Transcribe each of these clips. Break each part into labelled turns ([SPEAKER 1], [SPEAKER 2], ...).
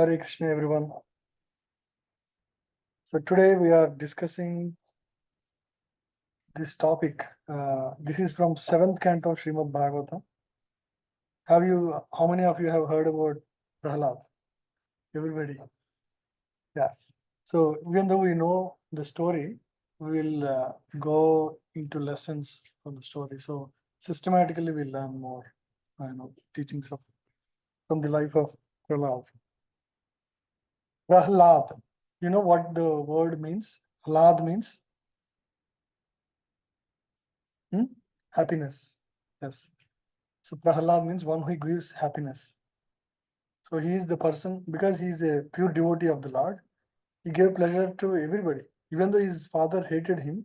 [SPEAKER 1] Hare Krishna, everyone. So today we are discussing this topic. This is from seventh canto of Srimad Bhagavatam. How many of you have heard about Prahlad? Everybody. Yeah. So even though we know the story, we will go into lessons from the story. So systematically we learn more, teachings from the life of Prahlad. Prahlad. You know what the word means? Hlad means happiness. Yes. So Prahlad means one who gives happiness. So he is the person, because he is a pure devotee of the Lord, he gave pleasure to everybody. Even though his father hated him,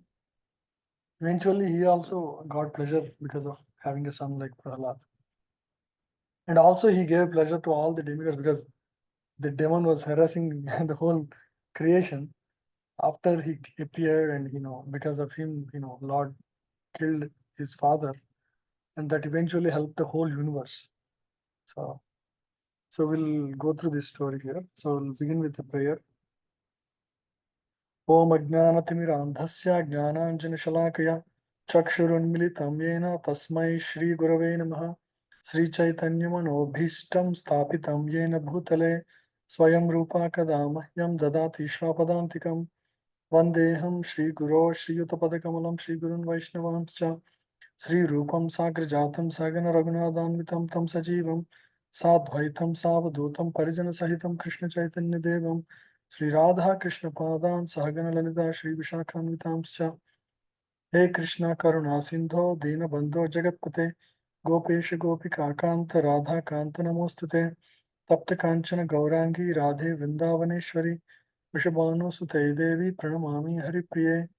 [SPEAKER 1] eventually he also got pleasure because of having a son like Prahlad. And also he gave pleasure to all the demigods because the demon was harassing the whole creation. After he appeared, and because of him, Lord killed his father, and that eventually helped the whole universe. So we'll go through this story here. So we'll begin with the prayer. Om Ajnanatimirandhasya Jnananjanashalakaya Chakshurunmilitam Yena Tasmai Shri Gurave Namaha Sri Chaitanya Manobhishtam Sthapitam Yena Bhutale Swayam Rupa Kadamahyam Dadati Shrapadantikam Vandeham Shri Guru Shri Yutapadakamalam Shri Gurun Vaishnavanscha Sri Rupam Sagrajatam Sagana Raghunathanvitam Tam Sajivam Sadvaitam Savadutam Parijana Sahitam Krishna Chaitanya Devam Sri Radha Krishna Padan Sahagana Lalita Shri Vishakhanvitamscha He Krishna Karuna Sindho Dina Bandho Jagatpate Gopesh Gopika Kanta Radha Kanta Namostute Tapta Kanchana Gaurangi Radhe Vrindavaneshwari Vishabhanu Sute Devi Pranamami Hari Priye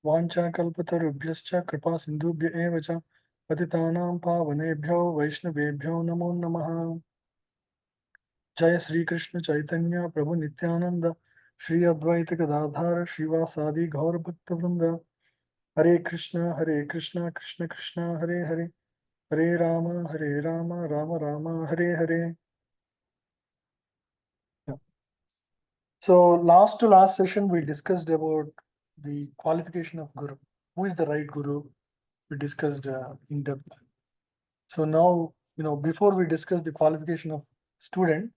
[SPEAKER 1] वाञ्छाकल्पतरुभ्यश्च कृपा सिन्धुभ्य एव च पतितानां पावनेभ्यो वैष्णवेभ्यो नमो नमः। जय श्री कृष्ण चैतन्य प्रभु नित्यानंद श्री अद्वैत गदाधर श्रीवासादि गौर भक्त वृंद हरे Krishna Krishna Krishna Hare Hare Hare Ram Ram Ram Hare Hare. So last to last session we discussed about the qualification of Guru. Who is the right Guru? We discussed in depth. So now, before we discuss the qualification of student,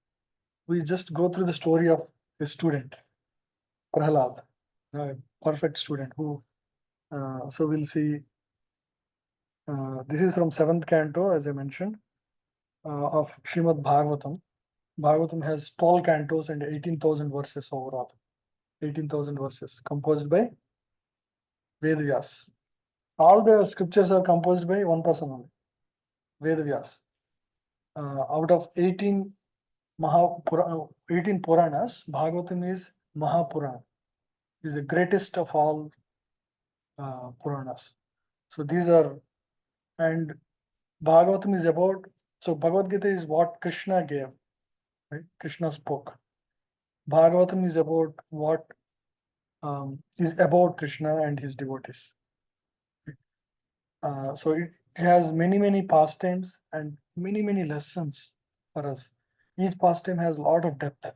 [SPEAKER 1] we just go through the story of a student, Prahlad, a perfect student who, so we'll see, this is from 7th canto, as I mentioned, of Srimad Bhagavatam. Bhagavatam has 12 cantos and 18,000 verses overall. 18,000 verses composed by Vedavyas. All the scriptures are composed by one person only, Vedavyas. Out of 18 Puranas, Bhagavatam is Mahapurana, is the greatest of all Puranas. So these are, and Bhagavatam is about, so Bhagavad Gita is what Krishna gave, right? Krishna spoke. Bhagavatam is about what is about Krishna and his devotees. So it has many pastimes and many lessons for us. Each pastime has a lot of depth.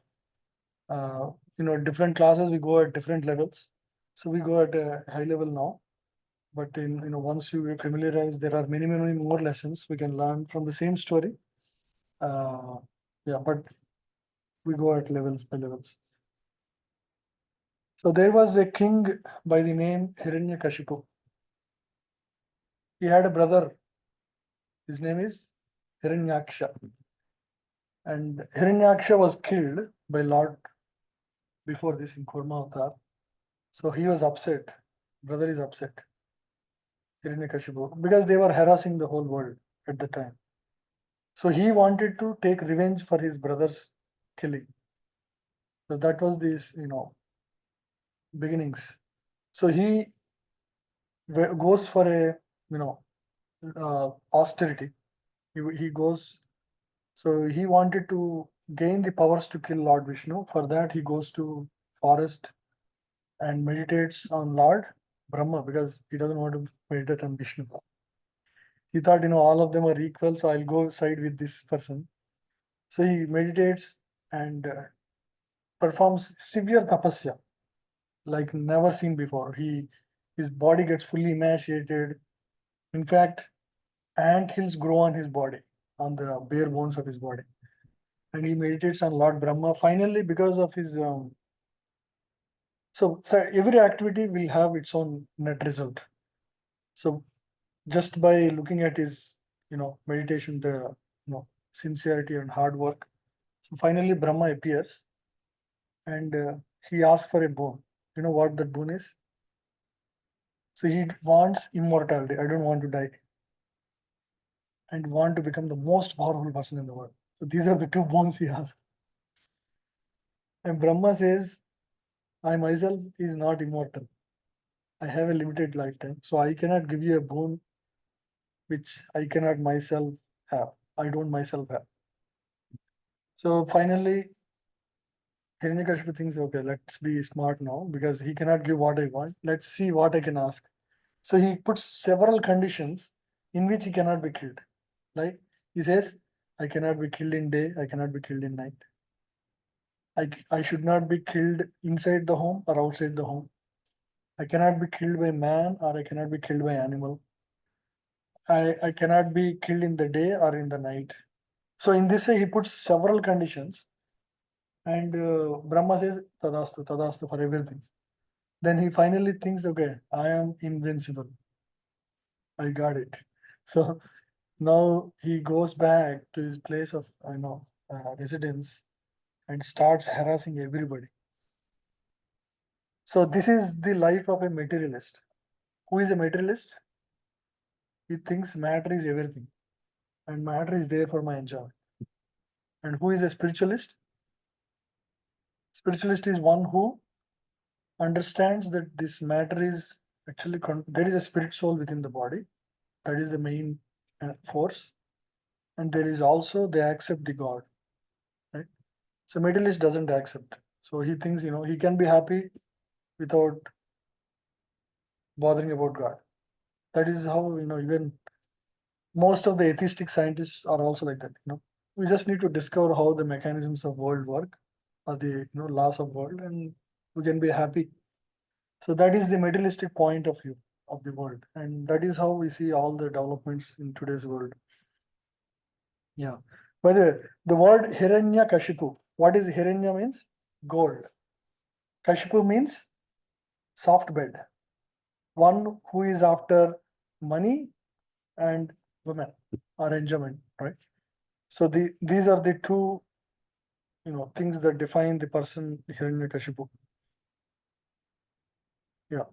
[SPEAKER 1] Different classes we go at different levels. So we go at a high level now, but once you get familiarized, there are many more lessons we can learn from the same story. But we go at levels by levels. So there was a king by the name Hiranyakashipu. He had a brother. His name is Hiranyaksha. And Hiranyaksha was killed by Lord before this in Kurma Avatar. So he was upset. Brother is upset. Hiranyakashipu, because they were harassing the whole world at the time. So he wanted to take revenge for his brother's killing. So that was this, beginnings. So he goes for a, austerity. He goes, so he wanted to gain the powers to kill Lord Vishnu. For that, he goes to forest and meditates on Lord Brahma, because he doesn't want to meditate on Vishnu. He thought, all of them are equal, so I'll go side with this person. So he meditates and performs severe tapasya like never seen before. His body gets fully emaciated. In fact, ant hills grow on his body, on the bare bones of his body. And he meditates on Lord Brahma. Finally, because of his so every activity will have its own net result. So just by looking at his meditation, the sincerity and hard work. So finally, Brahma appears and he asks for a boon. You know what that boon is? So he wants immortality. I don't want to die, and want to become the most powerful person in the world. So these are the two boons he asks. And Brahma says, I myself is not immortal. I have a limited lifetime, so I cannot give you a boon which I cannot myself have. I don't myself have. So finally, Hiranyakashipu thinks, okay, let's be smart now because he cannot give what I want. Let's see what I can ask. So he puts several conditions in which he cannot be killed. Like he says, I cannot be killed in day, I cannot be killed in night. I should not be killed inside the home or outside the home. I cannot be killed by man or I cannot be killed by animal. I cannot be killed in the day or in the night. So in this way, he puts several conditions, and Brahma says tadastu for everything. Then he finally thinks, okay, I am invincible. I got it. So now he goes back to his place of residence and starts harassing everybody. So this is the life of a materialist. Who is a materialist? He thinks matter is everything and matter is there for my enjoyment. And who is a spiritualist? Spiritualist is one who understands that this matter is actually there is a spirit soul within the body. That is the main force. And there is also they accept the God. Right? So materialist doesn't accept. So he thinks, he can be happy without bothering about God. That is how, even most of the atheistic scientists are also like that. We just need to discover how the mechanisms of world work or the laws of world, and we can be happy. So that is the materialistic point of view of the world, and that is how we see all the developments in today's world. Yeah. By the word Hiranya Kashipu, what is Hiranya means? Gold. Kashipu means soft bed. One who is after money and women or enjoyment, right? So these are the two things that define the person Hiranyakashipu. Yeah.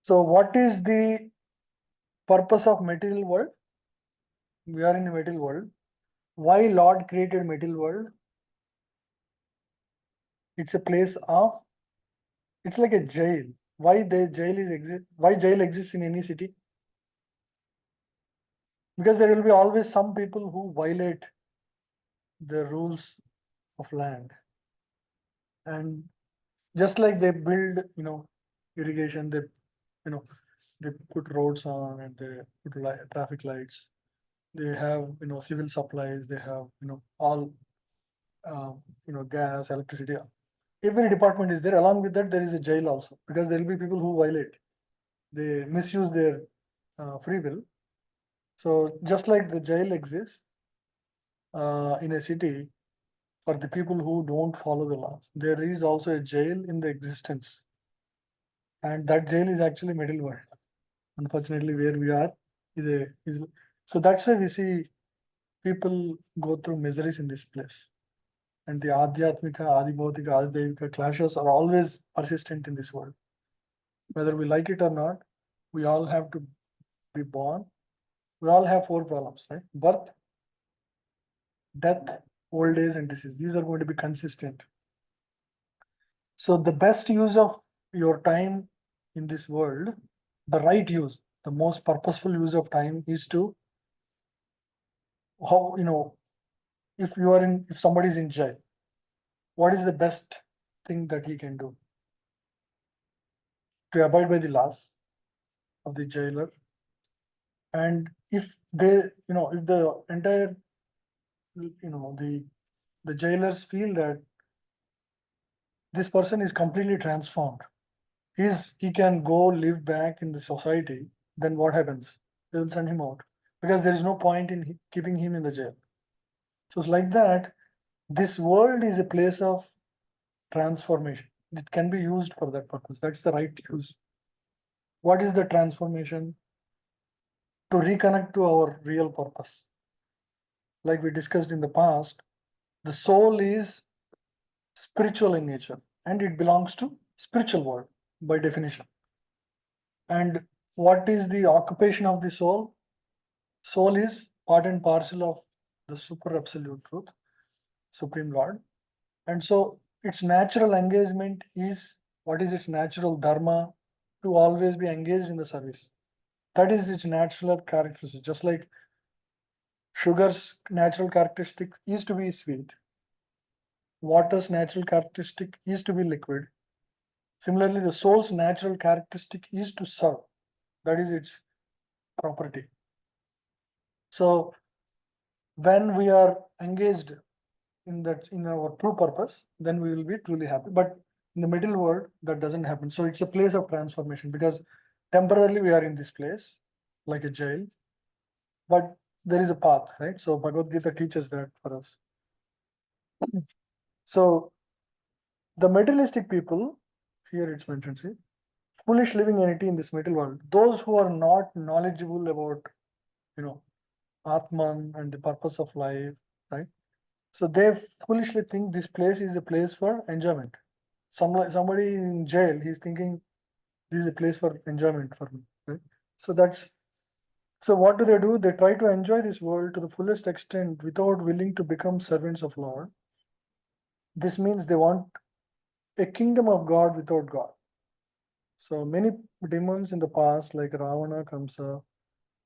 [SPEAKER 1] So what is the purpose of material world? We are in a material world. Why Lord created material world? It's a place of, it's like a jail. Why the jail is exist? Why jail exists in any city? Because there will be always some people who violate the rules of land. And just like they build, irrigation, they, you know, they put roads on and they put traffic lights. They have, civil supplies. They have, all, gas, electricity. Every department is there. Along with that, there is a jail also because there will be people who violate. They misuse their free will. So just like the jail exists in a city for the people who don't follow the laws, there is also a jail in the existence, and that jail is actually middle world. Unfortunately, where we are is so that's why we see people go through miseries in this place. And the Adhyatmika, Adibhautika, Adidevika clashes are always persistent in this world. Whether we like it or not, we all have to be born. We all have four problems, right? Birth, death, old age, and disease. These are going to be consistent. So the best use of your time in this world, the right use, the most purposeful use of time is to how if somebody is in jail, what is the best thing that he can do? To abide by the laws of the jailer. And if they, if the entire, the the jailers feel that this person is completely transformed. He can go live back in the society. Then what happens? They will send him out because there is no point in keeping him in the jail. So it's like that. This world is a place of transformation. It can be used for that purpose. That's the right use. What is the transformation? To reconnect to our real purpose. Like we discussed in the past, the soul is spiritual in nature and it belongs to spiritual world by definition. And what is the occupation of the soul? Soul is part and parcel of the super absolute truth, Supreme Lord. And so its natural engagement is, what is its natural dharma? To always be engaged in the service. That is its natural characteristic. Just like sugar's natural characteristic is to be sweet, water's natural characteristic is to be liquid. Similarly, the soul's natural characteristic is to serve. That is its property. So when we are engaged in our true purpose, then we will be truly happy. But in the middle world, that doesn't happen. So it's a place of transformation because temporarily we are in this place, like a jail, but there is a path, right? So Bhagavad Gita teaches that for us. So the materialistic people, here it's mentioned, see, foolish living entity in this middle world, those who are not knowledgeable about, you know, Atman and the purpose of life, right? So they foolishly think this place is a place for enjoyment. Somebody in jail, he's thinking this is a place for enjoyment for me, right? So that's so what do? They try to enjoy this world to the fullest extent without willing to become servants of Lord. This means they want a kingdom of God without God. So many demons in the past, like Ravana, Kamsa,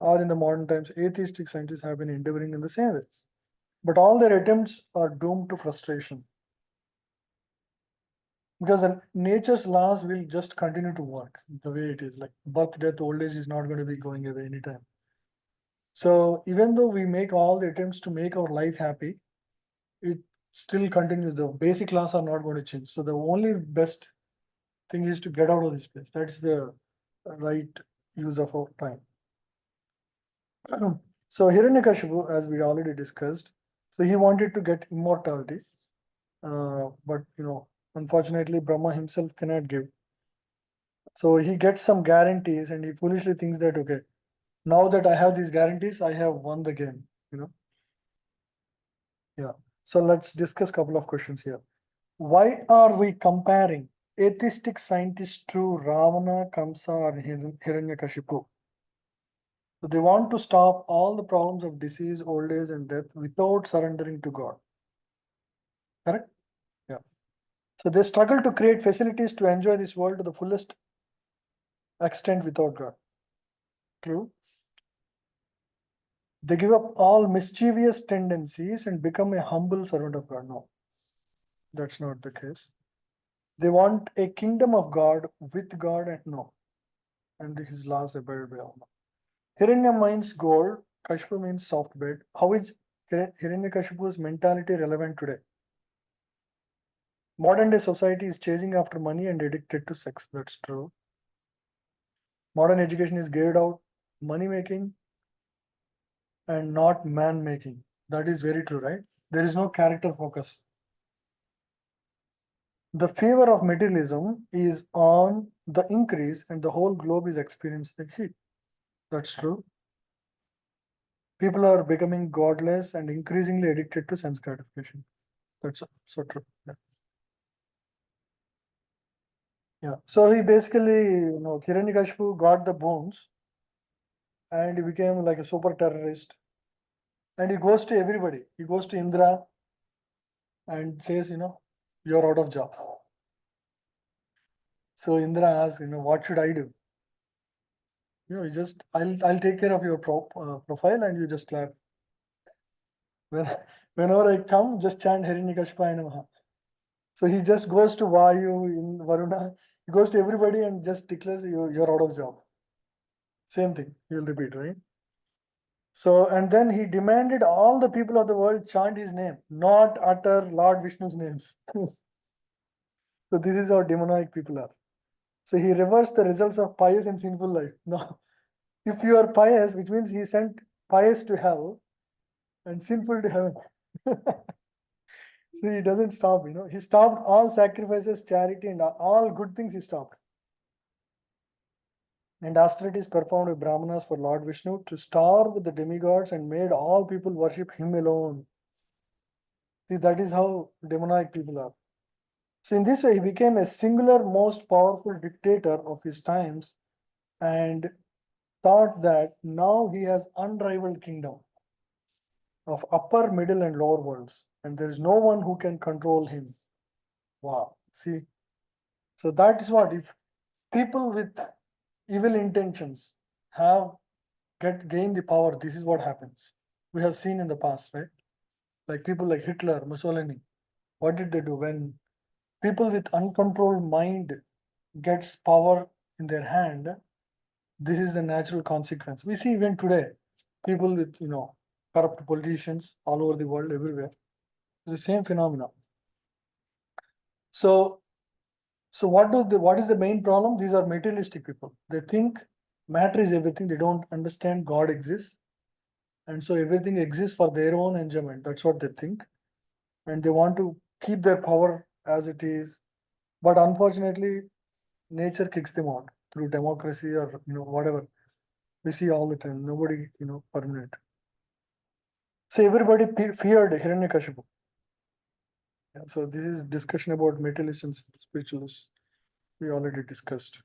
[SPEAKER 1] or in the modern times, atheistic scientists have been endeavoring in the same way. But all their attempts are doomed to frustration. Because the nature's laws will just continue to work the way it is. Like birth, death, old age is not going to be going away anytime. So even though we make all the attempts to make our life happy, it still continues. The basic laws are not going to change. So the only best thing is to get out of this place. That's the right use of our time. So Hiranyakashipu, as we already discussed, so he wanted to get immortality, but unfortunately, Brahma himself cannot give. So he gets some guarantees, and he foolishly thinks that okay, now that I have these guarantees, I have won the game. Yeah. So let's discuss a couple of questions here. Why are we comparing atheistic scientists to Ravana, Kamsa, or Hiranyakashipu? So they want to stop all the problems of disease, old age, and death without surrendering to God. Correct? Yeah. So they struggle to create facilities to enjoy this world to the fullest extent without God. True. They give up all mischievous tendencies and become a humble servant of God. No, that's not the case. They want a kingdom of God with God and no. And his laws abide by all. Hiranya means gold, Kashpu means soft bed. How is Hiranyakashipu's mentality relevant today? Modern day society is chasing after money and addicted to sex. That's true. Modern education is geared out money making and not man making. That is very true, right? There is no character focus. The fever of materialism is on the increase and the whole globe is experiencing heat. That's true. People are becoming godless and increasingly addicted to sense gratification. That's so true. Yeah. So he basically, Hiranyakashipu got the bones and he became like a super terrorist. And he goes to everybody. He goes to Indra and says, you're out of job. So Indra asks, what should I do? You just I'll take care of your profile and you just clap. When, whenever I come, just chant Hiranyakashipa Namaha. So he just goes to Vayu in Varuna. He goes to everybody and just declares you're out of job. Same thing. He'll repeat, right? So, and then he demanded all the people of the world chant his name, not utter Lord Vishnu's names. So this is how demonic people are. So he reversed the results of pious and sinful life. Now, if you are pious, which means he sent pious to hell and sinful to heaven. So he doesn't stop, he stopped all sacrifices, charity, and all good things he stopped. And austerities performed with Brahmanas for Lord Vishnu to starve the demigods and made all people worship him alone. See, that is how demonic people are. So in this way, he became a singular, most powerful dictator of his times and thought that now he has unrivaled kingdom of upper, middle, and lower worlds, and there is no one who can control him. Wow. See, so that is what if people with evil intentions have gain the power, this is what happens. We have seen in the past, right? Like people like Hitler, Mussolini. What did they do when people with uncontrolled mind gets power in their hand? This is the natural consequence. We see even today, people with corrupt politicians all over the world, everywhere. It's the same phenomenon. So, what is the main problem? These are materialistic people. They think matter is everything. They don't understand God exists, and so everything exists for their own enjoyment. That's what they think, and they want to keep their power as it is. But unfortunately, nature kicks them out through democracy or whatever. We see all the time. Nobody permanent. So everybody feared Hiranyakashipu. Yeah, so this is discussion about materialists and spiritualists. We already discussed.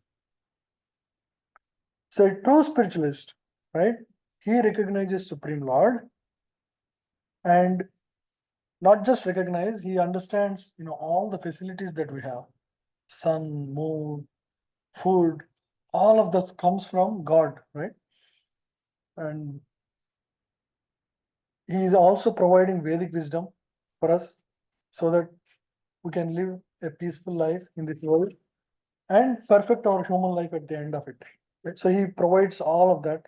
[SPEAKER 1] So a true spiritualist, right? He recognizes Supreme Lord and not just recognize, he understands, all the facilities that we have. Sun, moon, food, all of this comes from God, right? And he is also providing Vedic wisdom for us so that we can live a peaceful life in this world and perfect our human life at the end of it. Right? So he provides all of that.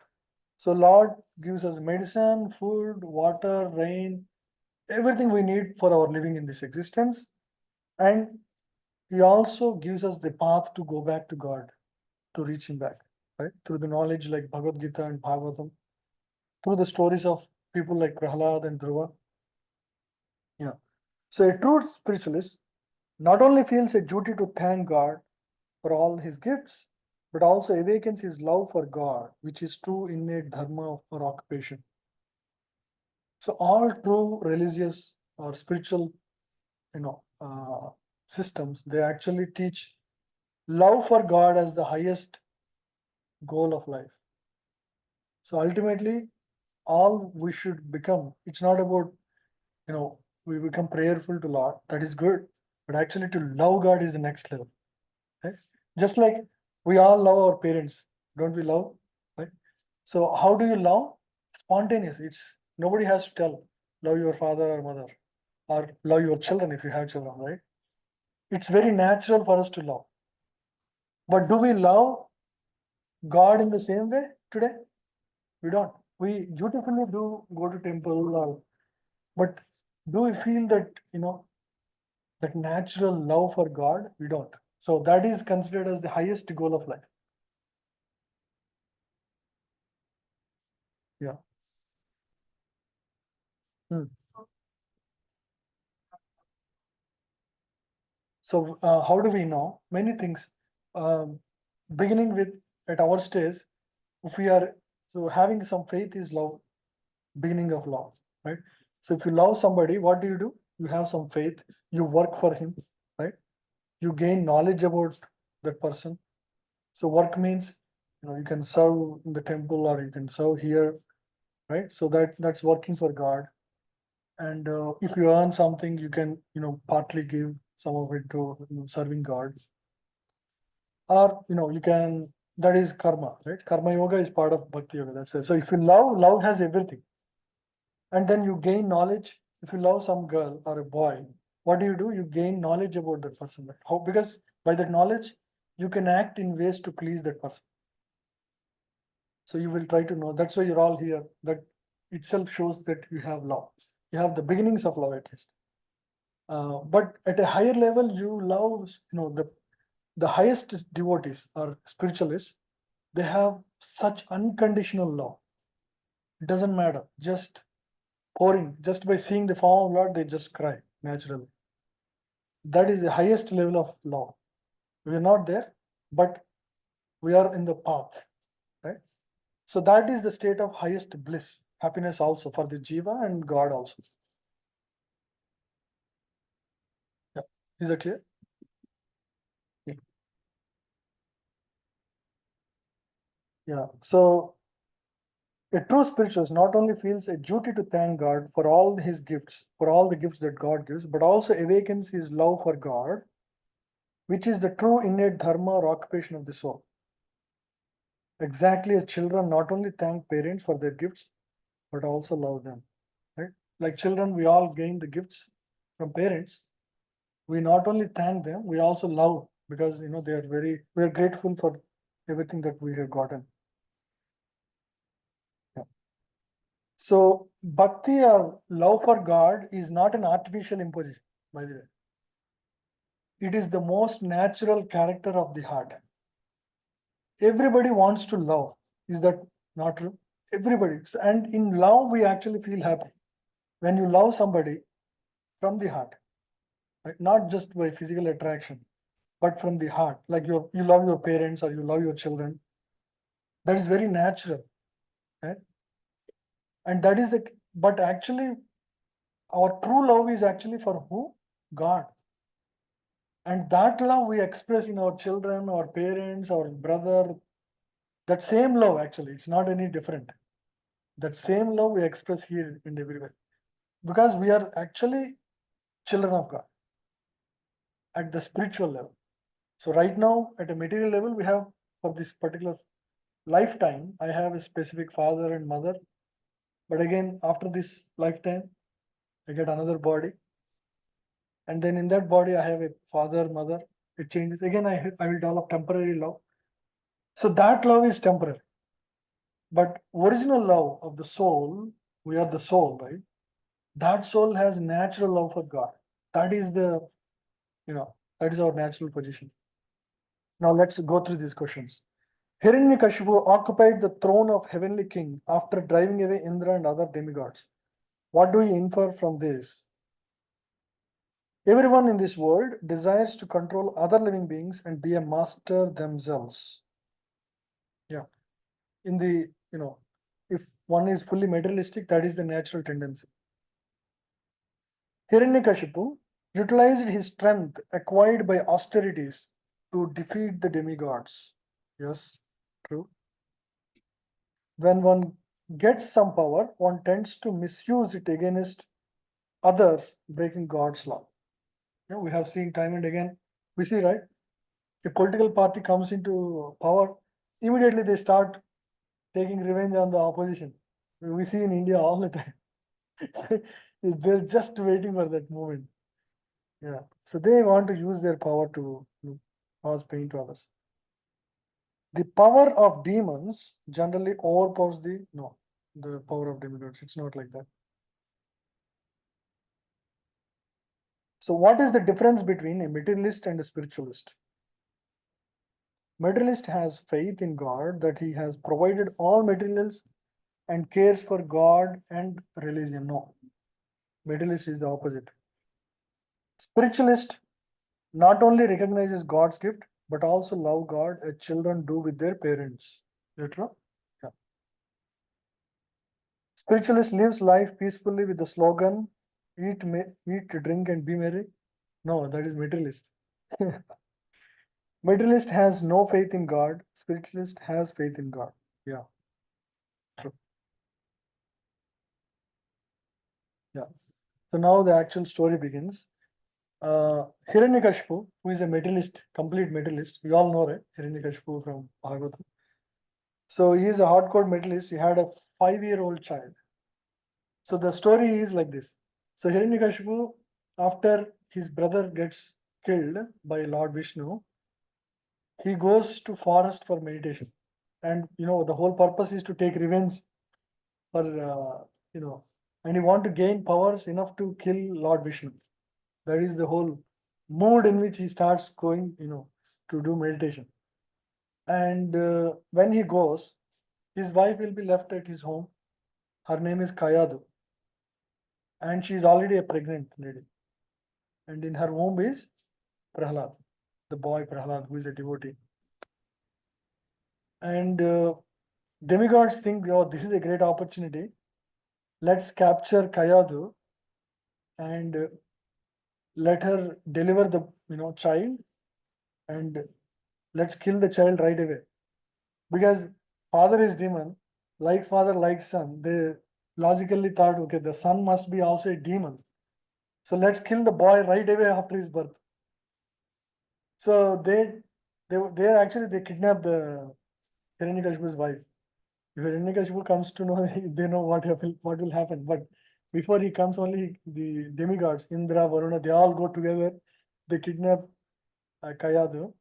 [SPEAKER 1] So Lord gives us medicine, food, water, rain, everything we need for our living in this existence. And he also gives us the path to go back to God, to reach him back, right? Through the knowledge like Bhagavad Gita and Bhagavatam, through the stories of people like Prahlad and Dhruva. Yeah. So a true spiritualist not only feels a duty to thank God for all his gifts, but also awakens his love for God, which is true innate dharma or occupation. So all true religious or spiritual, systems, they actually teach love for God as the highest goal of life. So ultimately, all we should become, it's not about, we become prayerful to Lord, that is good, but actually to love God is the next level. Right? Just like we all love our parents, don't we love? Right? So how do you love? Spontaneous. It's nobody has to tell. Love your father or mother, or love your children if you have children, right? It's very natural for us to love. But do we love God in the same way today? We don't. We dutifully do go to temple, but do we feel that that natural love for God? We don't. So that is considered as the highest goal of life. Yeah. Hmm. So how do we know? Many things. Um, Beginning with at our stage, if we are so having some faith is love, beginning of love, right? So if you love somebody, what do? You have some faith, you work for him, right? You gain knowledge about that person. So work means you can serve in the temple or you can serve here, right? So that's working for God. And if you earn something, you can partly give some of it to serving God, or you can, that is karma, right? Karma yoga is part of bhakti yoga. That's it. So if you love has everything, and then you gain knowledge. If you love some girl or a boy, what do? You gain knowledge about that person. How? Because by that knowledge, you can act in ways to please that person. So you will try to know. That's why you're all here. That itself shows that you have love. You have the beginnings of love at least. But at a higher level, you love, the highest devotees or spiritualists, they have such unconditional love. It doesn't matter. Just pouring, just by seeing the form of Lord, they just cry naturally. That is the highest level of love. We are not there, but we are in the path, right? So that is the state of highest bliss, happiness also for the jiva and God also. Yeah. Is that clear? Yeah. Yeah. So a true spiritualist not only feels a duty to thank God for all his gifts, for all the gifts that God gives, but also awakens his love for God, which is the true innate dharma or occupation of the soul. Exactly as children not only thank parents for their gifts, but also love them. Right? Like children, we all gain the gifts from parents. We not only thank them, we also love, because they are we are grateful for everything that we have gotten. Yeah. So bhakti or love for God is not an artificial imposition, by the way. It is the most natural character of the heart. Everybody wants to love. Is that not true? Everybody. And in love, we actually feel happy. When you love somebody from the heart, right? Not just by physical attraction, but from the heart. Like you love your parents or you love your children. That is very natural, right? And that is but actually, our true love is actually for who? God. And that love we express in our children, our parents, our brother. That same love, actually, it's not any different. That same love we express here and everywhere. Because we are actually children of God at the spiritual level. So right now, at a material level, we have, for this particular lifetime, I have a specific father and mother. But again, after this lifetime, I get another body. And then in that body, I have a father, mother. It changes. Again, I will develop temporary love. So that love is temporary. But original love of the soul, we are the soul, right? That soul has natural love for God. That is that is our natural position. Now let's go through these questions. Hiranyakashipu occupied the throne of heavenly king after driving away Indra and other demigods. What do we infer from this? Everyone in this world desires to control other living beings and be a master themselves. Yeah. In the, if one is fully materialistic, that is the natural tendency. Hiranyakashipu utilized his strength acquired by austerities to defeat the demigods. Yes, true. When one gets some power, one tends to misuse it against others, breaking God's law. We have seen time and again, we see, right? A political party comes into power, immediately they start taking revenge on the opposition. We see in India all the time. They're just waiting for that moment. Yeah. So they want to use their power to cause pain to others. The power of demons generally overpowers the power of demigods. It's not like that. So what is the difference between a materialist and a spiritualist? Materialist has faith in God that he has provided all materials and cares for God and religion. No, materialist is the opposite. Spiritualist not only recognizes God's gift, but also love God as children do with their parents. Is that true? Yeah. Spiritualist lives life peacefully with the slogan, eat, drink, and be merry. No, that is materialist. Materialist has no faith in God. Spiritualist has faith in God. Yeah, true. Yeah. So now the actual story begins. Hiranyakashipu, who is a materialist, complete materialist, we all know, right? Hiranyakashipu from Bhagavatam. So he is a hardcore materialist. He had a 5-year-old child. So the story is like this. So Hiranyakashipu, after his brother gets killed by Lord Vishnu, he goes to forest for meditation. And the whole purpose is to take revenge for and he want to gain powers enough to kill Lord Vishnu. That is the whole mood in which he starts going, to do meditation. And when he goes, his wife will be left at his home. Her name is Kayadu, and she is already a pregnant lady. And in her womb is Prahlad, the boy Prahlad, who is a devotee. And demigods think, oh, this is a great opportunity. Let's capture Kayadu and let her deliver the child, and let's kill the child right away. Because father is demon, like father, like son. They logically thought, okay, the son must be also a demon. So let's kill the boy right away after his birth. So they kidnap the Hiranyakashipu's wife. If Hiranyakashipu comes to know, they know what will happen. But before he comes, only the demigods, Indra, Varuna, they all go together. They kidnap Kayadu,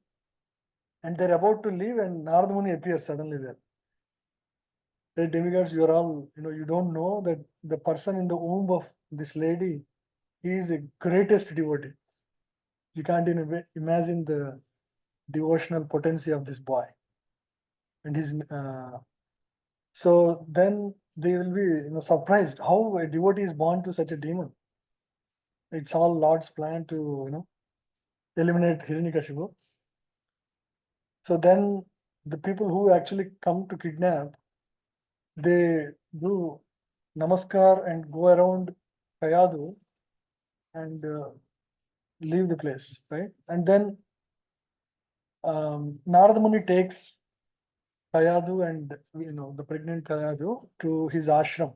[SPEAKER 1] and they're about to leave, and Narada Muni appears suddenly there. The demigods, you are all, you don't know that the person in the womb of this lady, he is the greatest devotee. You can't even imagine the devotional potency of this boy. And so then they will be surprised how a devotee is born to such a demon. It's all Lord's plan to eliminate Hiranyakashipu. So then the people who actually come to kidnap, they do namaskar and go around Kayadu and leave the place, right? And then Narada Muni takes Kayadu and the pregnant Kayadu to his ashram,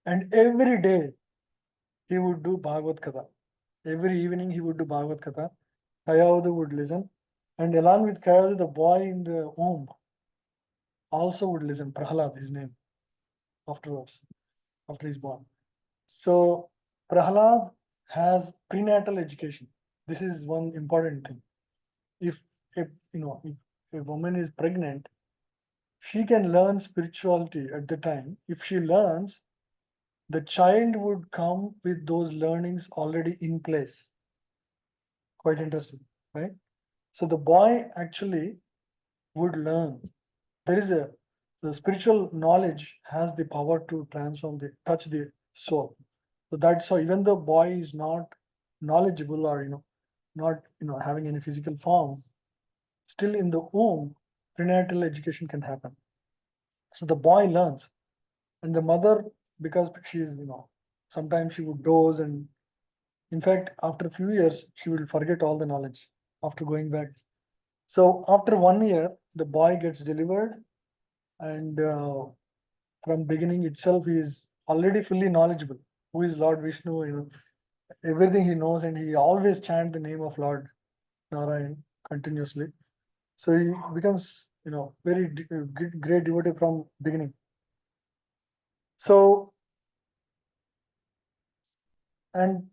[SPEAKER 1] and every day he would do Bhagavad Katha. Every evening he would do Bhagavad Katha. Kayadu would listen, and along with Kayadu, the boy in the womb also would listen. Prahlad, his name, afterwards, after he's born. So Prahlad has prenatal education. This is one important thing. If if a woman is pregnant, she can learn spirituality at the time. If she learns, the child would come with those learnings already in place. Quite interesting, right? So the boy actually would learn. The spiritual knowledge has the power to transform touch the soul. So that's how even the boy is not knowledgeable or not having any physical form, still in the womb, prenatal education can happen. So the boy learns, and the mother, because she is sometimes she would doze, and in fact after a few years she will forget all the knowledge after going back. So after 1 year, the boy gets delivered, and from beginning itself he is already fully knowledgeable. Who is Lord Vishnu? Everything he knows, and he always chant the name of Lord Narayan continuously. So he becomes very great devotee from beginning. So, and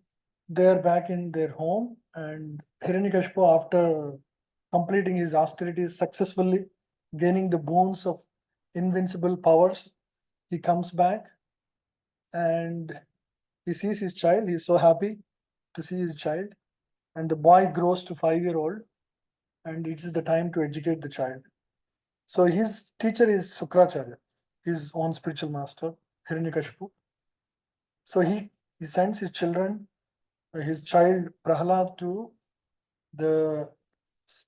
[SPEAKER 1] they're back in their home, and Hiranyakashipu, after completing his austerities successfully, gaining the boons of invincible powers, he comes back and he sees his child. He's so happy to see his child, and the boy grows to 5-year-old, and it is the time to educate the child. So his teacher is Sukracharya, his own spiritual master, Hiranyakashipu. So he sends his his child Prahlad, to the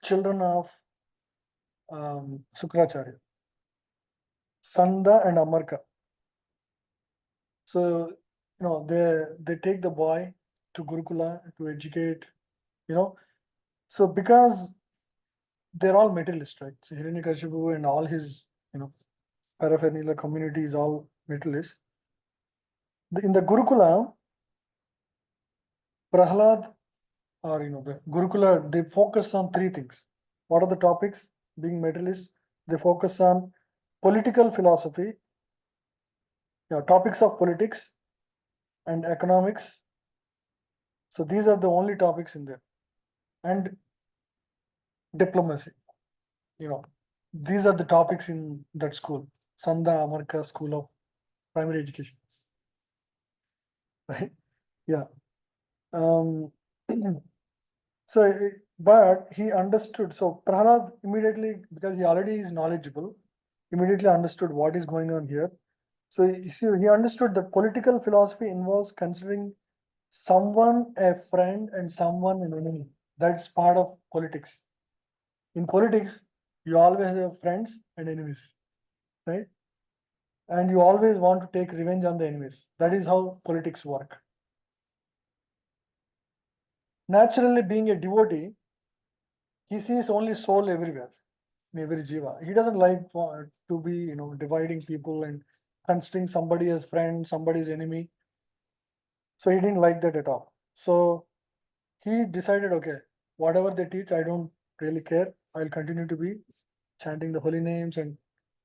[SPEAKER 1] children of Sukracharya, Sanda and Amarka. So they take the boy to Gurukula to educate. So because they're all materialists, right? So Hiranyakashipu and all his paraphernalia community is all materialist. In the Gurukula, Prahlad, or the Gurukula, they focus on three things. What are the topics? Being materialist, they focus on political philosophy, topics of politics and economics. So these are the only topics in there. And diplomacy. These are the topics in that school, Sanda Amarka School of primary education, right? Yeah. Um, but he understood. So Prahlad immediately, because he already is knowledgeable, immediately understood what is going on here. So you see, he understood that political philosophy involves considering someone a friend and someone an enemy. That's part of politics. In politics, you always have friends and enemies, right? And you always want to take revenge on the enemies. That is how politics work. Naturally, being a devotee, he sees only soul everywhere, in every jiva. He doesn't like to be, dividing people and considering somebody as friend, somebody's enemy. So he didn't like that at all. So he decided, okay, whatever they teach, I don't really care. I'll continue to be chanting the holy names and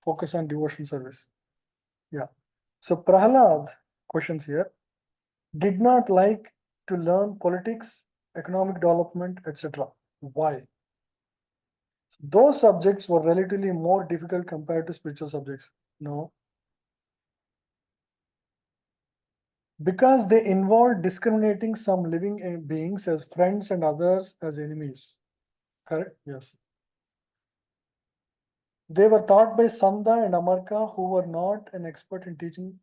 [SPEAKER 1] focus on devotion service. Yeah. So Prahlad, questions here, did not like to learn politics, economic development, etc. Why? Those subjects were relatively more difficult compared to spiritual subjects. No, because they involved discriminating some living beings as friends and others as enemies. Correct? Yes. They were taught by Sanda and Amarka, who were not an expert in teaching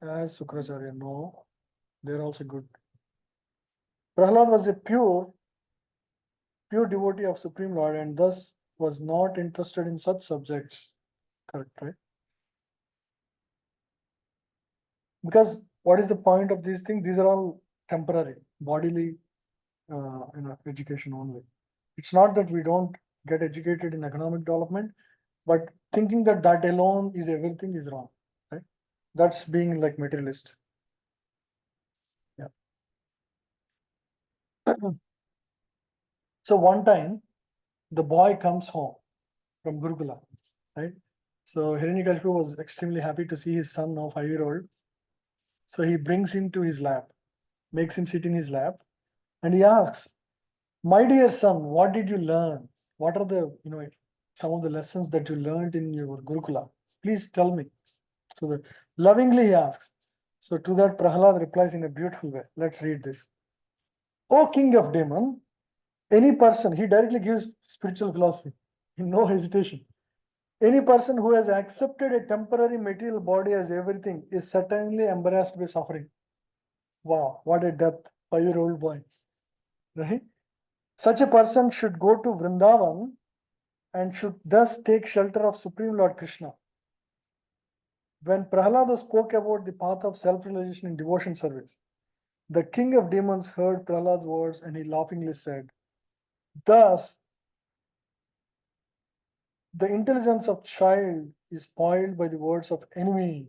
[SPEAKER 1] as Sukracharya. No, they're also good. Prahlad was a pure devotee of Supreme Lord and thus was not interested in such subjects. Correct, right? Because what is the point of these things? These are all temporary, bodily education only. It's not that we don't get educated in economic development, but thinking that that alone is everything is wrong, right? That's being like materialist. Yeah. So one time, the boy comes home from Gurukula, right? So Hiranyakashipu was extremely happy to see his son, now 5-year-old. So he brings him to his lap, makes him sit in his lap, and he asks, "My dear son, what did you learn? What are the, some of the lessons that you learned in your Gurukula? Please tell me." So the lovingly he asks. So to that Prahlad replies in a beautiful way. Let's read this. O king of demon, any person, he directly gives spiritual philosophy, no hesitation. Any person who has accepted a temporary material body as everything is certainly embarrassed by suffering. Wow, what a depth, 5-year-old boy. Right? Such a person should go to Vrindavan and should thus take shelter of Supreme Lord Krishna. When Prahlada spoke about the path of self-realization in devotion service, the king of demons heard Prahlad's words and he laughingly said, "Thus, the intelligence of child is spoiled by the words of enemy."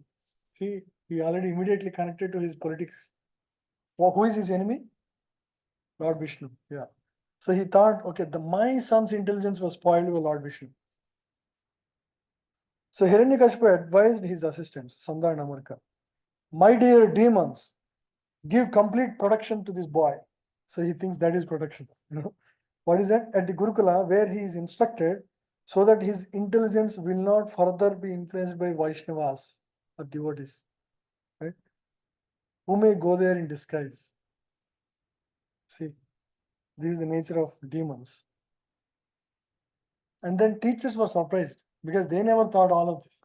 [SPEAKER 1] See, he already immediately connected to his politics. Well, who is his enemy? Lord Vishnu. Yeah. So he thought, okay, my son's intelligence was spoiled by Lord Vishnu. So Hiranyakashipu advised his assistants, Sanda and Amarka, "My dear demons, give complete protection to this boy." So he thinks that is protection. What is that? At the Gurukula, where he is instructed so that his intelligence will not further be influenced by Vaishnavas or devotees, right? Who may go there in disguise. See, this is the nature of demons. And then teachers were surprised because they never thought all of this.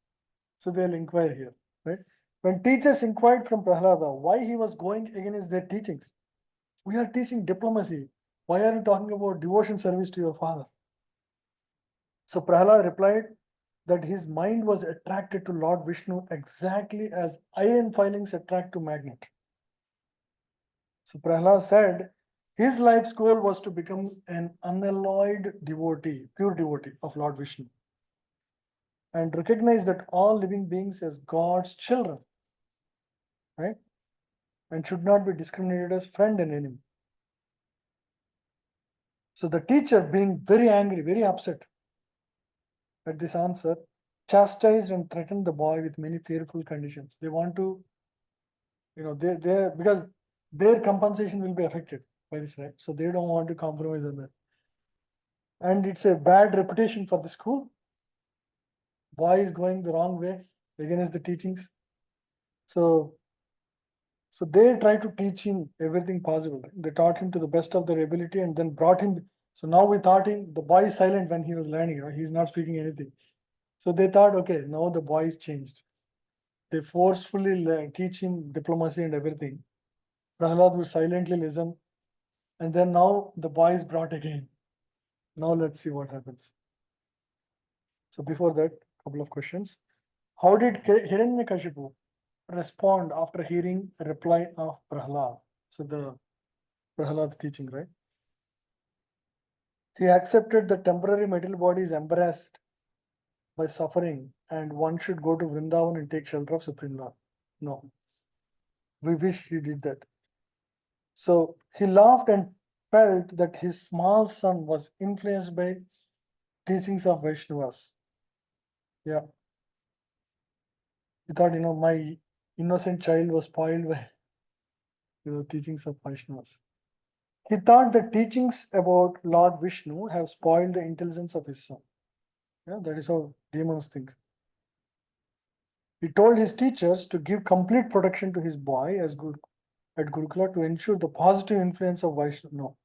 [SPEAKER 1] So they'll inquire here, right? When teachers inquired from Prahlada why he was going against their teachings, "We are teaching diplomacy. Why are you talking about devotion service to your father?" So Prahlad replied that his mind was attracted to Lord Vishnu exactly as iron filings attract to magnet. So Prahlad said his life's goal was to become an unalloyed devotee, pure devotee of Lord Vishnu, and recognize that all living beings as God's children, right? And should not be discriminated as friend and enemy. So the teacher, being very angry, very upset at this answer, chastised and threatened the boy with many fearful conditions. They want to, they because their compensation will be affected by this, right? So they don't want to compromise on that. And it's a bad reputation for the school. Boy is going the wrong way against the teachings. So they tried to teach him everything possible. Right? They taught him to the best of their ability and then brought him. So now we thought him, the boy is silent when he was learning, you know, he's not speaking anything. So they thought, okay, now the boy is changed. They forcefully teach him diplomacy and everything. Prahlad would silently listen. And then now the boy is brought again. Now let's see what happens. So before that, couple of questions. How did Hiranyakashipu respond after hearing a reply of Prahlad? So the Prahlad teaching, right? He accepted the temporary material body is embarrassed by suffering and one should go to Vrindavan and take shelter of Supreme Lord. No. We wish he did that. So he laughed and felt that his small son was influenced by teachings of Vaishnavas. Yeah. He thought, my innocent child was spoiled by teachings of Vaishnavas. He thought the teachings about Lord Vishnu have spoiled the intelligence of his son. Yeah, that is how demons think. He told his teachers to give complete protection to his boy as at Gurukula to ensure the positive influence of Vaishnava. No.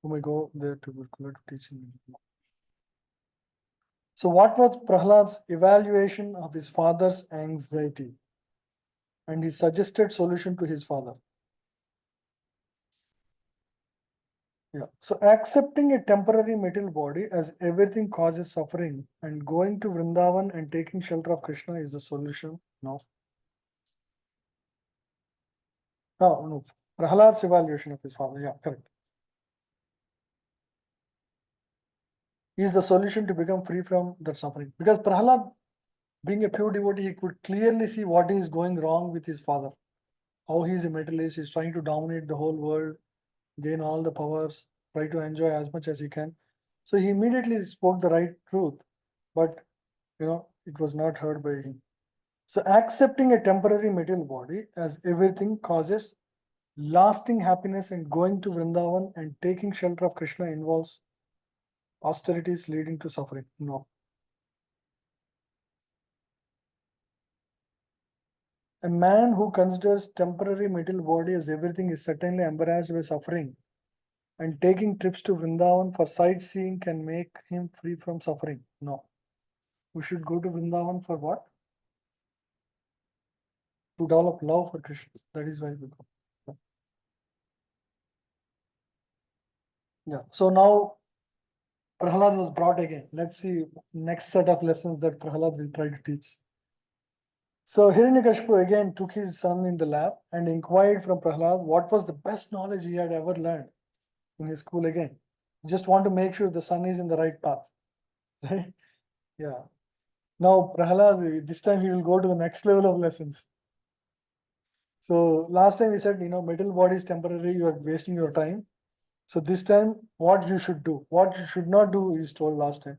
[SPEAKER 1] Who may go there to Gurukula to teach him? So what was Prahlad's evaluation of his father's anxiety and his suggested solution to his father? Yeah. So accepting a temporary material body as everything causes suffering and going to Vrindavan and taking shelter of Krishna is the solution. No. No. Prahlad's evaluation of his father. Yeah, correct. Is the solution to become free from that suffering. Because Prahlad, being a pure devotee, he could clearly see what is going wrong with his father. How he is a materialist, he's trying to dominate the whole world, gain all the powers, try to enjoy as much as he can. So he immediately spoke the right truth, but it was not heard by him. So accepting a temporary material body as everything causes lasting happiness and going to Vrindavan and taking shelter of Krishna involves austerities leading to suffering. No. A man who considers temporary material body as everything is certainly embarrassed by suffering, and taking trips to Vrindavan for sightseeing can make him free from suffering. No. We should go to Vrindavan for what? To develop love for Krishna. That is why we go. Yeah. So now Prahlad was brought again. Let's see next set of lessons that Prahlad will try to teach. So Hiranyakashipu again took his son in the lap and inquired from Prahlad what was the best knowledge he had ever learned in his school again. Just want to make sure the son is in the right path. Right? Yeah. Now Prahlad, this time he will go to the next level of lessons. So last time we said, metal body is temporary, you are wasting your time. So this time, what you should do, what you should not do is told last time.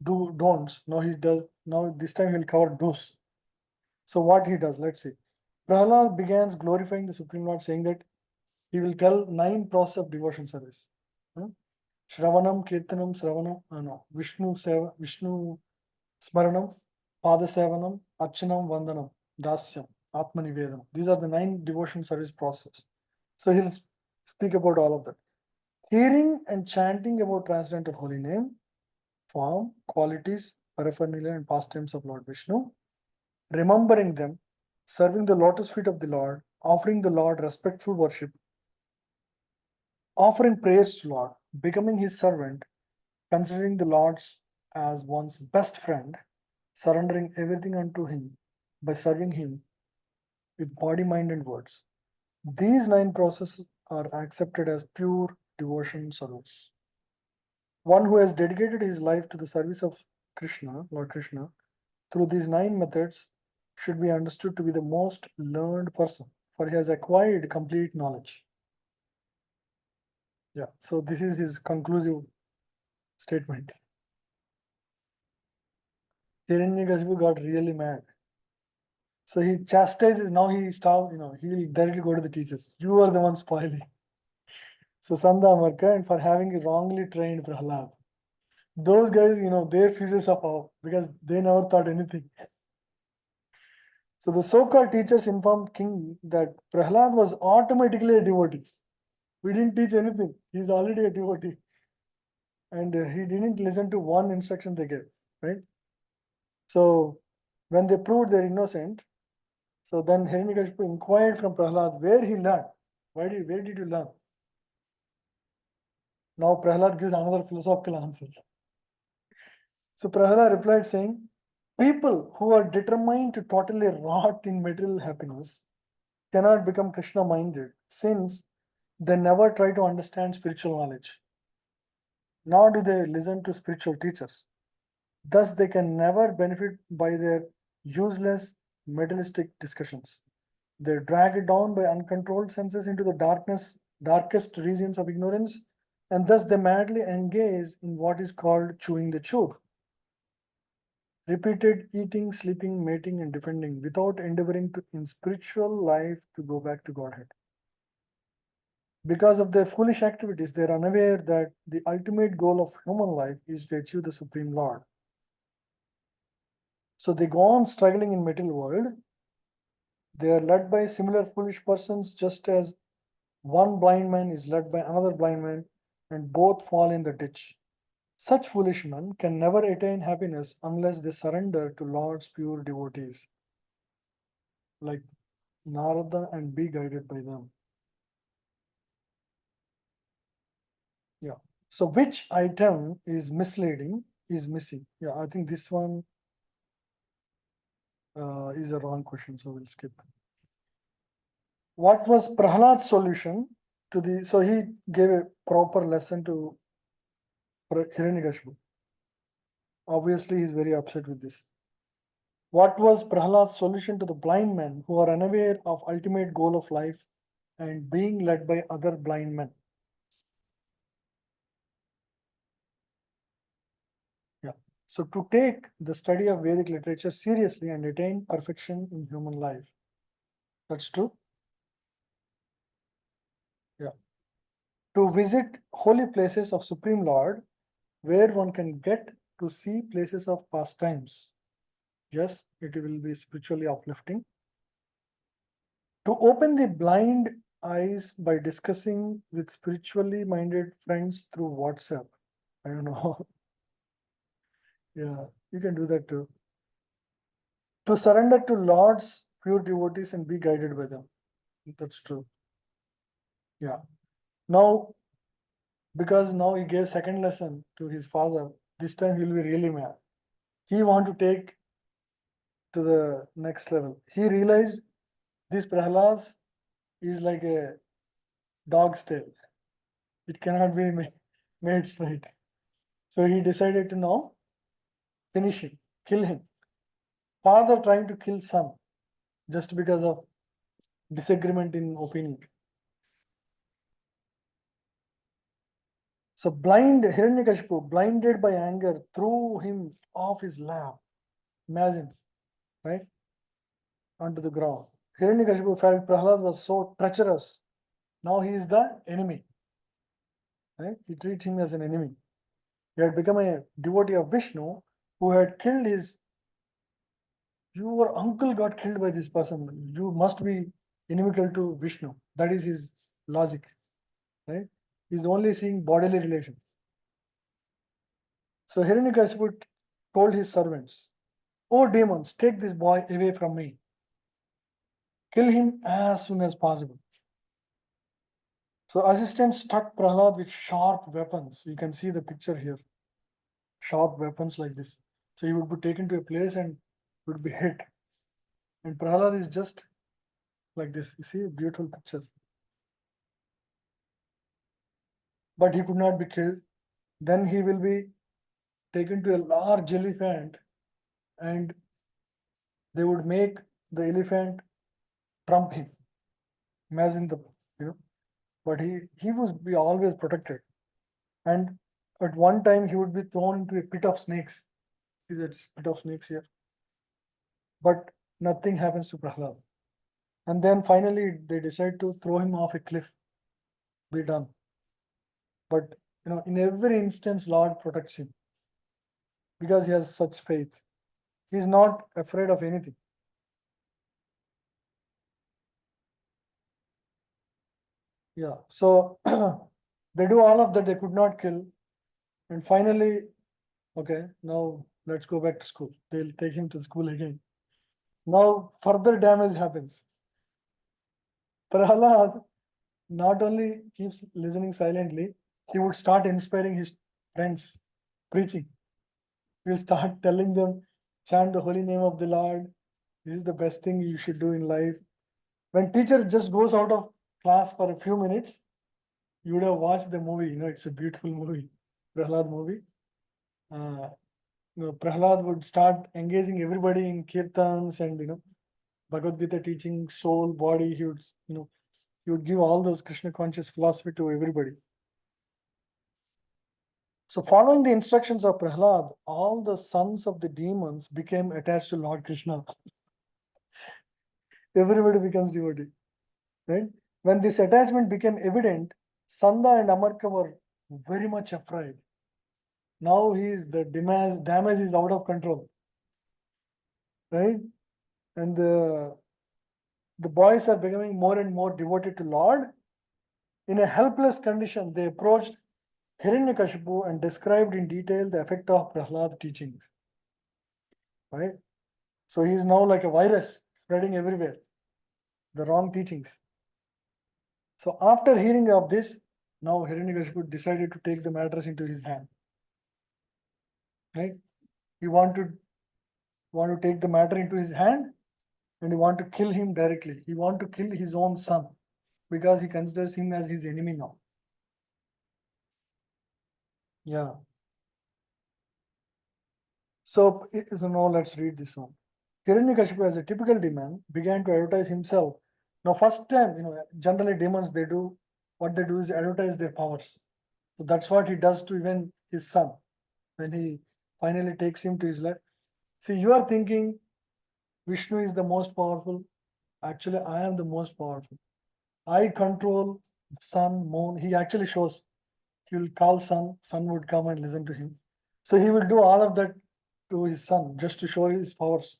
[SPEAKER 1] Don'ts. Now he does. Now this time he'll cover do's. So what he does, let's see. Prahlad begins glorifying the Supreme Lord, saying that he will tell 9 process of devotion service. Shravanam, Kirtanam, Sravanam, no, Vishnu Smaranam, Padasevanam, Archanam, Vandanam, Dasyam, Atmanivedanam. These are the 9 devotion service process. So he'll speak about all of that. Hearing and chanting about transcendental holy name, form, qualities, paraphernalia, and pastimes of Lord Vishnu, remembering them, serving the lotus feet of the Lord, offering the Lord respectful worship, offering prayers to Lord, becoming his servant, considering the Lord as one's best friend, surrendering everything unto him by serving him with body, mind, and words. These 9 processes are accepted as pure devotion service. One who has dedicated his life to the service of Krishna, Lord Krishna, through these 9 methods should be understood to be the most learned person, for he has acquired complete knowledge. Yeah, so this is his conclusive statement. Hiranyakashipu got really mad. So he chastises, now he stopped, he'll directly go to the teachers. You are the one spoiling. So Sandhamarka, and for having wrongly trained Prahlad. Those guys, their fuses are off because they never thought anything. So the so-called teachers informed king that Prahlad was automatically a devotee. We didn't teach anything. He's already a devotee. And he didn't listen to one instruction they gave, right? So when they proved they're innocent, so then Hiranyakashipu inquired from Prahlad where he learned. Where did you learn? Now Prahlad gives another philosophical answer. So Prahlad replied saying, people who are determined to totally rot in material happiness cannot become Krishna minded since they never try to understand spiritual knowledge, nor do they listen to spiritual teachers. Thus, they can never benefit by their useless materialistic discussions. They drag it down by uncontrolled senses into the darkest regions of ignorance, and thus they madly engage in what is called chewing the tube. Repeated eating, sleeping, mating, and defending without endeavoring to in spiritual life to go back to Godhead. Because of their foolish activities, they are unaware that the ultimate goal of human life is to achieve the Supreme Lord. So they go on struggling in material world. They are led by similar foolish persons, just as one blind man is led by another blind man, and both fall in the ditch. Such foolish men can never attain happiness unless they surrender to Lord's pure devotees, like Narada, and be guided by them. Yeah. So which item is misleading is missing? Yeah, I think this one is a wrong question, so we'll skip. What was Prahlad's solution to the? So he gave a proper lesson to Hiranyakashipu. Obviously, he's very upset with this. What was Prahlad's solution to the blind men who are unaware of ultimate goal of life and being led by other blind men? Yeah. So to take the study of Vedic literature seriously and attain perfection in human life. That's true. Yeah. To visit holy places of Supreme Lord, where one can get to see places of pastimes. Yes, it will be spiritually uplifting. To open the blind eyes by discussing with spiritually minded friends through WhatsApp. I don't know. Yeah, you can do that too. To surrender to Lord's pure devotees and be guided by them. That's true. Yeah. Now, because now he gave second lesson to his father, this time he'll be really mad. He want to take to the next level. He realized this Prahlad is like a dog's tail. It cannot be made straight. So he decided to now finish him, kill him. Father trying to kill son just because of disagreement in opinion. So Hiranyakashipu, blinded by anger, threw him off his lap. Imagine, right? Onto the ground. Hiranyakashipu felt Prahlad was so treacherous. Now he is the enemy. Right? He treated him as an enemy. He had become a devotee of Vishnu who had killed his. Your uncle got killed by this person. You must be inimical to Vishnu. That is his logic. Right? He's only seeing bodily relations. So Hiranyakashipu told his servants, "O demons, take this boy away from me. Kill him as soon as possible." So assistants struck Prahlad with sharp weapons. You can see the picture here. Sharp weapons like this. So he would be taken to a place and would be hit. And Prahlad is just like this. You see a beautiful picture. But he could not be killed. Then he will be taken to a large elephant and they would make the elephant trump him. Imagine the, you know, but he was be always protected. And at one time he would be thrown into a pit of snakes. See that pit of snakes here. But nothing happens to Prahlad. And then finally they decide to throw him off a cliff. Be done. But in every instance, Lord protects him because he has such faith. He's not afraid of anything. Yeah. So they do all of that, they could not kill. And finally, okay, now let's go back to school. They'll take him to school again. Now further damage happens. Prahlad not only keeps listening silently, he would start inspiring his friends, preaching. He will start telling them, chant the holy name of the Lord. This is the best thing you should do in life. When teacher just goes out of class for a few minutes, you would have watched the movie. It's a beautiful movie, Prahlad movie. Uh, Prahlad would start engaging everybody in kirtans and Bhagavad Gita teaching, soul, body. He would give all those Krishna conscious philosophy to everybody. So, following the instructions of Prahlad, all the sons of the demons became attached to Lord Krishna. Everybody becomes devotee, right? When this attachment became evident, Sanda and Amarka were very much afraid. Now the damage is out of control, right? And the boys are becoming more and more devoted to Lord. In a helpless condition, they approached Hiranyakashipu and described in detail the effect of Prahlad teachings. Right? So he is now like a virus spreading everywhere, the wrong teachings. So after hearing of this, now Hiranyakashipu decided to take the matters into his hand. Right? He want to take the matter into his hand, and he want to kill him directly. He want to kill his own son because he considers him as his enemy now. Yeah. So now let's read this one. Hiranyakashipu, as a typical demon, began to advertise himself. Now, first time, generally demons, what they do is advertise their powers. So that's what he does to even his son when he finally takes him to his life. See, you are thinking Vishnu is the most powerful. Actually, I am the most powerful. I control sun, moon. He actually shows. He will call sun would come and listen to him. So he will do all of that to his son just to show his powers.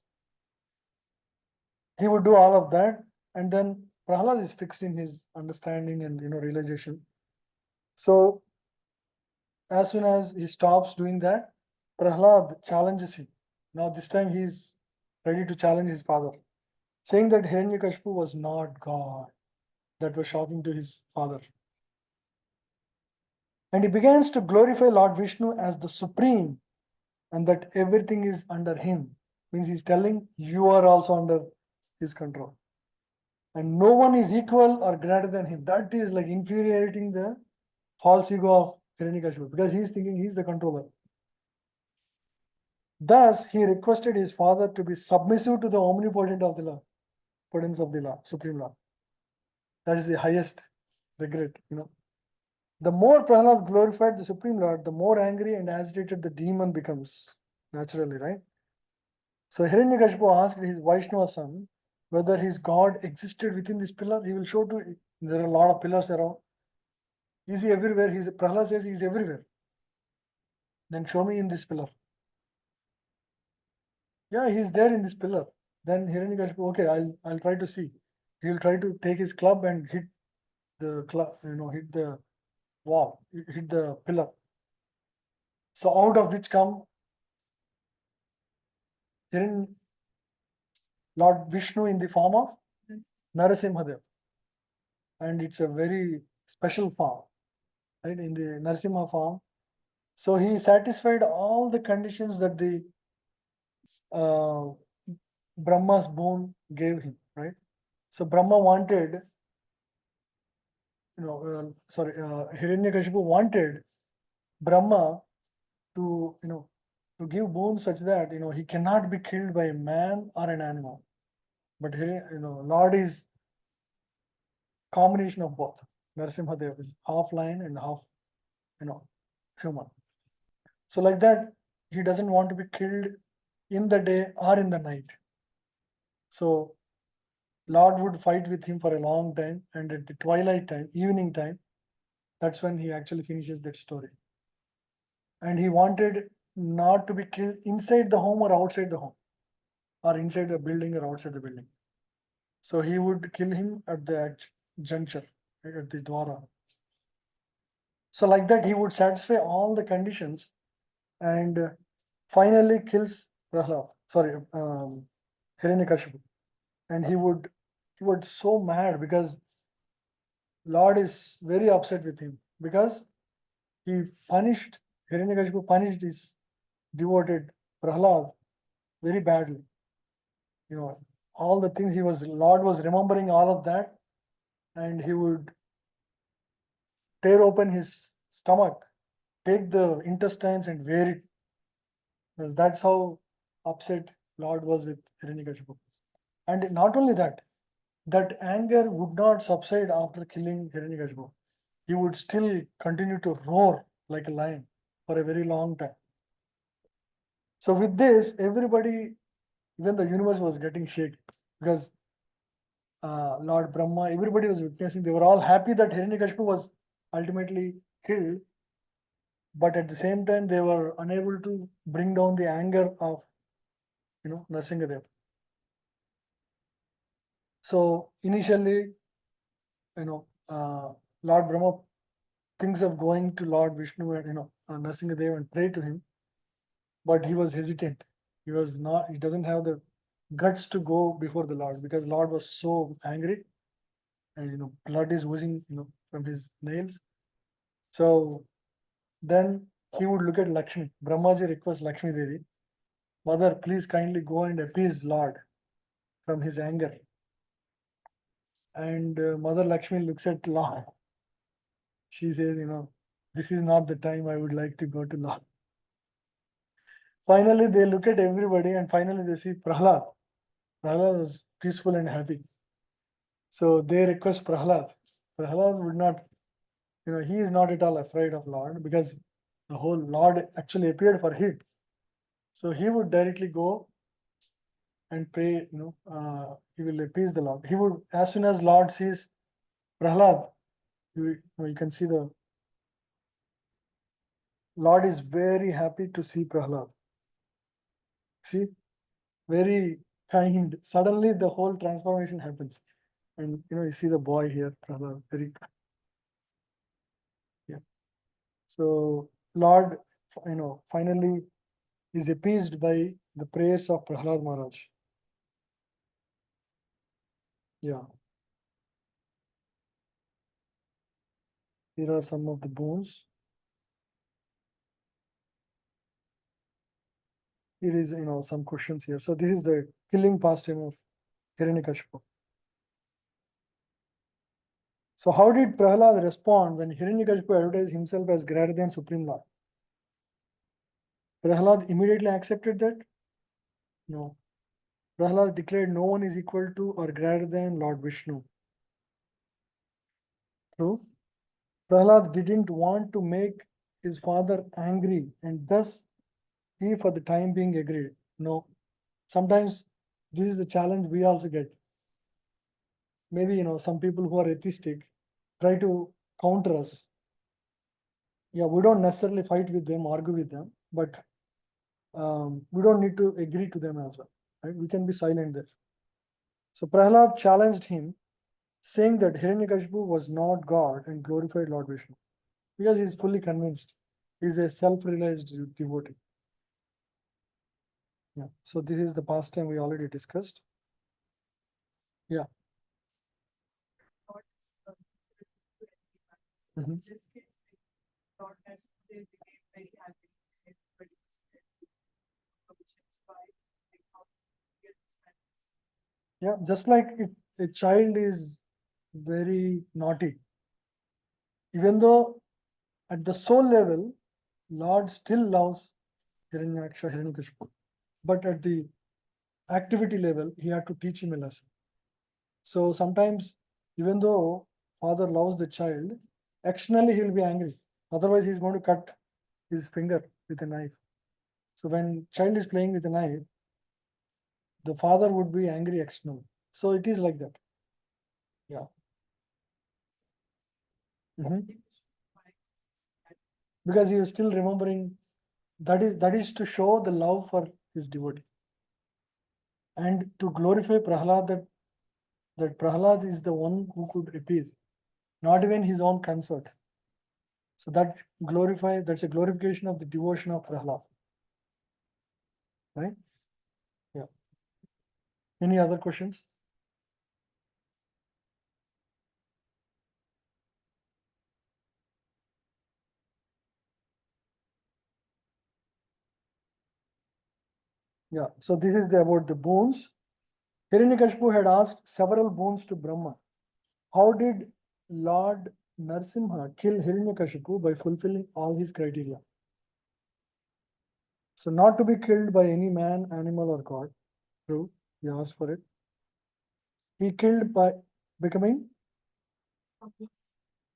[SPEAKER 1] He would do all of that, and then Prahlad is fixed in his understanding and realization. So as soon as he stops doing that, Prahlad challenges him. Now this time he is ready to challenge his father, saying that Hiranyakashipu was not God. That was shocking to his father. And he begins to glorify Lord Vishnu as the supreme, and that everything is under him. Means he's telling you are also under his control. And no one is equal or greater than him. That is like infuriating the false ego of Hiranyakashipu because he's thinking he's the controller. Thus, he requested his father to be submissive to the omnipotent of the law, potence of the law, supreme law. That is the highest regret, The more Prahlad glorified the Supreme Lord, the more angry and agitated the demon becomes, naturally, right? So Hiranyakashipu asked his Vaishnava son whether his God existed within this pillar. He will show to there are a lot of pillars around. Is he everywhere? Prahlad says he is everywhere. Then show me in this pillar. Yeah, he's there in this pillar. Then Hiranyakashipu, okay, I'll try to see. He'll try to take his club and hit the club, hit the wall, hit the pillar. So out of which come Lord Vishnu in the form of Narasimhadev. And it's a very special form, right? In the Narasimha form. So he satisfied all the conditions that the uh, Brahma's boon gave him, right? So Brahma wanted, Hiranyakashipu wanted Brahma to, to give boon such that, he cannot be killed by a man or an animal. But here, Lord is combination of both. Narasimhadev is half lion and half, human. So like that, he doesn't want to be killed in the day or in the night. So Lord would fight with him for a long time, and at the twilight time, evening time, that's when he actually finishes that story. And he wanted not to be killed inside the home or outside the home, or inside the building or outside the building. So he would kill him at that juncture, right, at the Dwara. So like that, he would satisfy all the conditions and finally kills Prahlad. Sorry, Hiranyakashipu. And he would so mad because Lord is very upset with him because he punished Hiranyakashipu punished his devoted Prahlad very badly. You know, all the things Lord was remembering all of that, and he would tear open his stomach, take the intestines and wear it. Because that's how upset Lord was with Hiranyakashipu. And not only that, that anger would not subside after killing Hiranyakashipu. He would still continue to roar like a lion for a very long time. So with this, everybody, even the universe was getting shaken because Lord Brahma, everybody was witnessing. They were all happy that Hiranyakashipu was ultimately killed, but at the same time, they were unable to bring down the anger of, Narsingadev. So initially, Lord Brahma thinks of going to Lord Vishnu and Narsingadev and pray to him, but he was hesitant. He was not. He doesn't have the guts to go before the Lord because Lord was so angry, and blood is oozing from his nails. So then he would look at Lakshmi. Brahmaji requests Lakshmi Devi, Mother, please kindly go and appease Lord from his anger. And Mother Lakshmi looks at Lord. She says, this is not the time I would like to go to Lord. Finally, they look at everybody and finally they see Prahlad. Prahlad was peaceful and happy. So they request Prahlad. Prahlad would not, he is not at all afraid of Lord because the whole Lord actually appeared for him. So he would directly go and pray, he will appease the Lord. He would, as soon as Lord sees Prahlad, you can see the Lord is very happy to see Prahlad. See, very kind. Suddenly the whole transformation happens. And you see the boy here, Prahlad, very yeah. So Lord, finally is appeased by the prayers of Prahlad Maharaj. Yeah. Here are some of the bones. Here is some questions here. So this is the killing pastime of Hiranyakashipu. So how did Prahlad respond when Hiranyakashipu advertised himself as greater than Supreme Lord? Prahlad immediately accepted that? No. Prahlad declared no one is equal to or greater than Lord Vishnu. True. Prahlad didn't want to make his father angry and thus he for the time being agreed. No. Sometimes this is the challenge we also get. Maybe some people who are atheistic try to counter us. Yeah, we don't necessarily fight with them, argue with them, but we don't need to agree to them as well. Right? We can be silent there. So Prahlad challenged him, saying that Hiranyakashipu was not God and glorified Lord Vishnu, because he is fully convinced. He is a self-realized devotee. Yeah. So this is the pastime we already discussed. Yeah. Mhm. Yeah, just like if a child is very naughty, even though at the soul level, Lord still loves Hiranyaksha, Hiranyakashipu, but at the activity level, he had to teach him a lesson. So sometimes, even though father loves the child, externally he'll be angry. Otherwise, he's going to cut his finger with a knife. So when child is playing with a knife, the father would be angry externally. So it is like that. Yeah. Mhm. Because he is still remembering that is to show the love for his devotee and to glorify Prahlad that Prahlad is the one who could appease. not even his own consort. So that's a glorification of the devotion of Prahlad. Right? Yeah. Any other questions? Yeah. So this is about the boons. Hiranyakashipu had asked several boons to Brahma. How did Lord Narsimha kill Hiranyakashipu by fulfilling all his criteria? So not to be killed by any man, animal, or god. True. He asked for it. He killed by becoming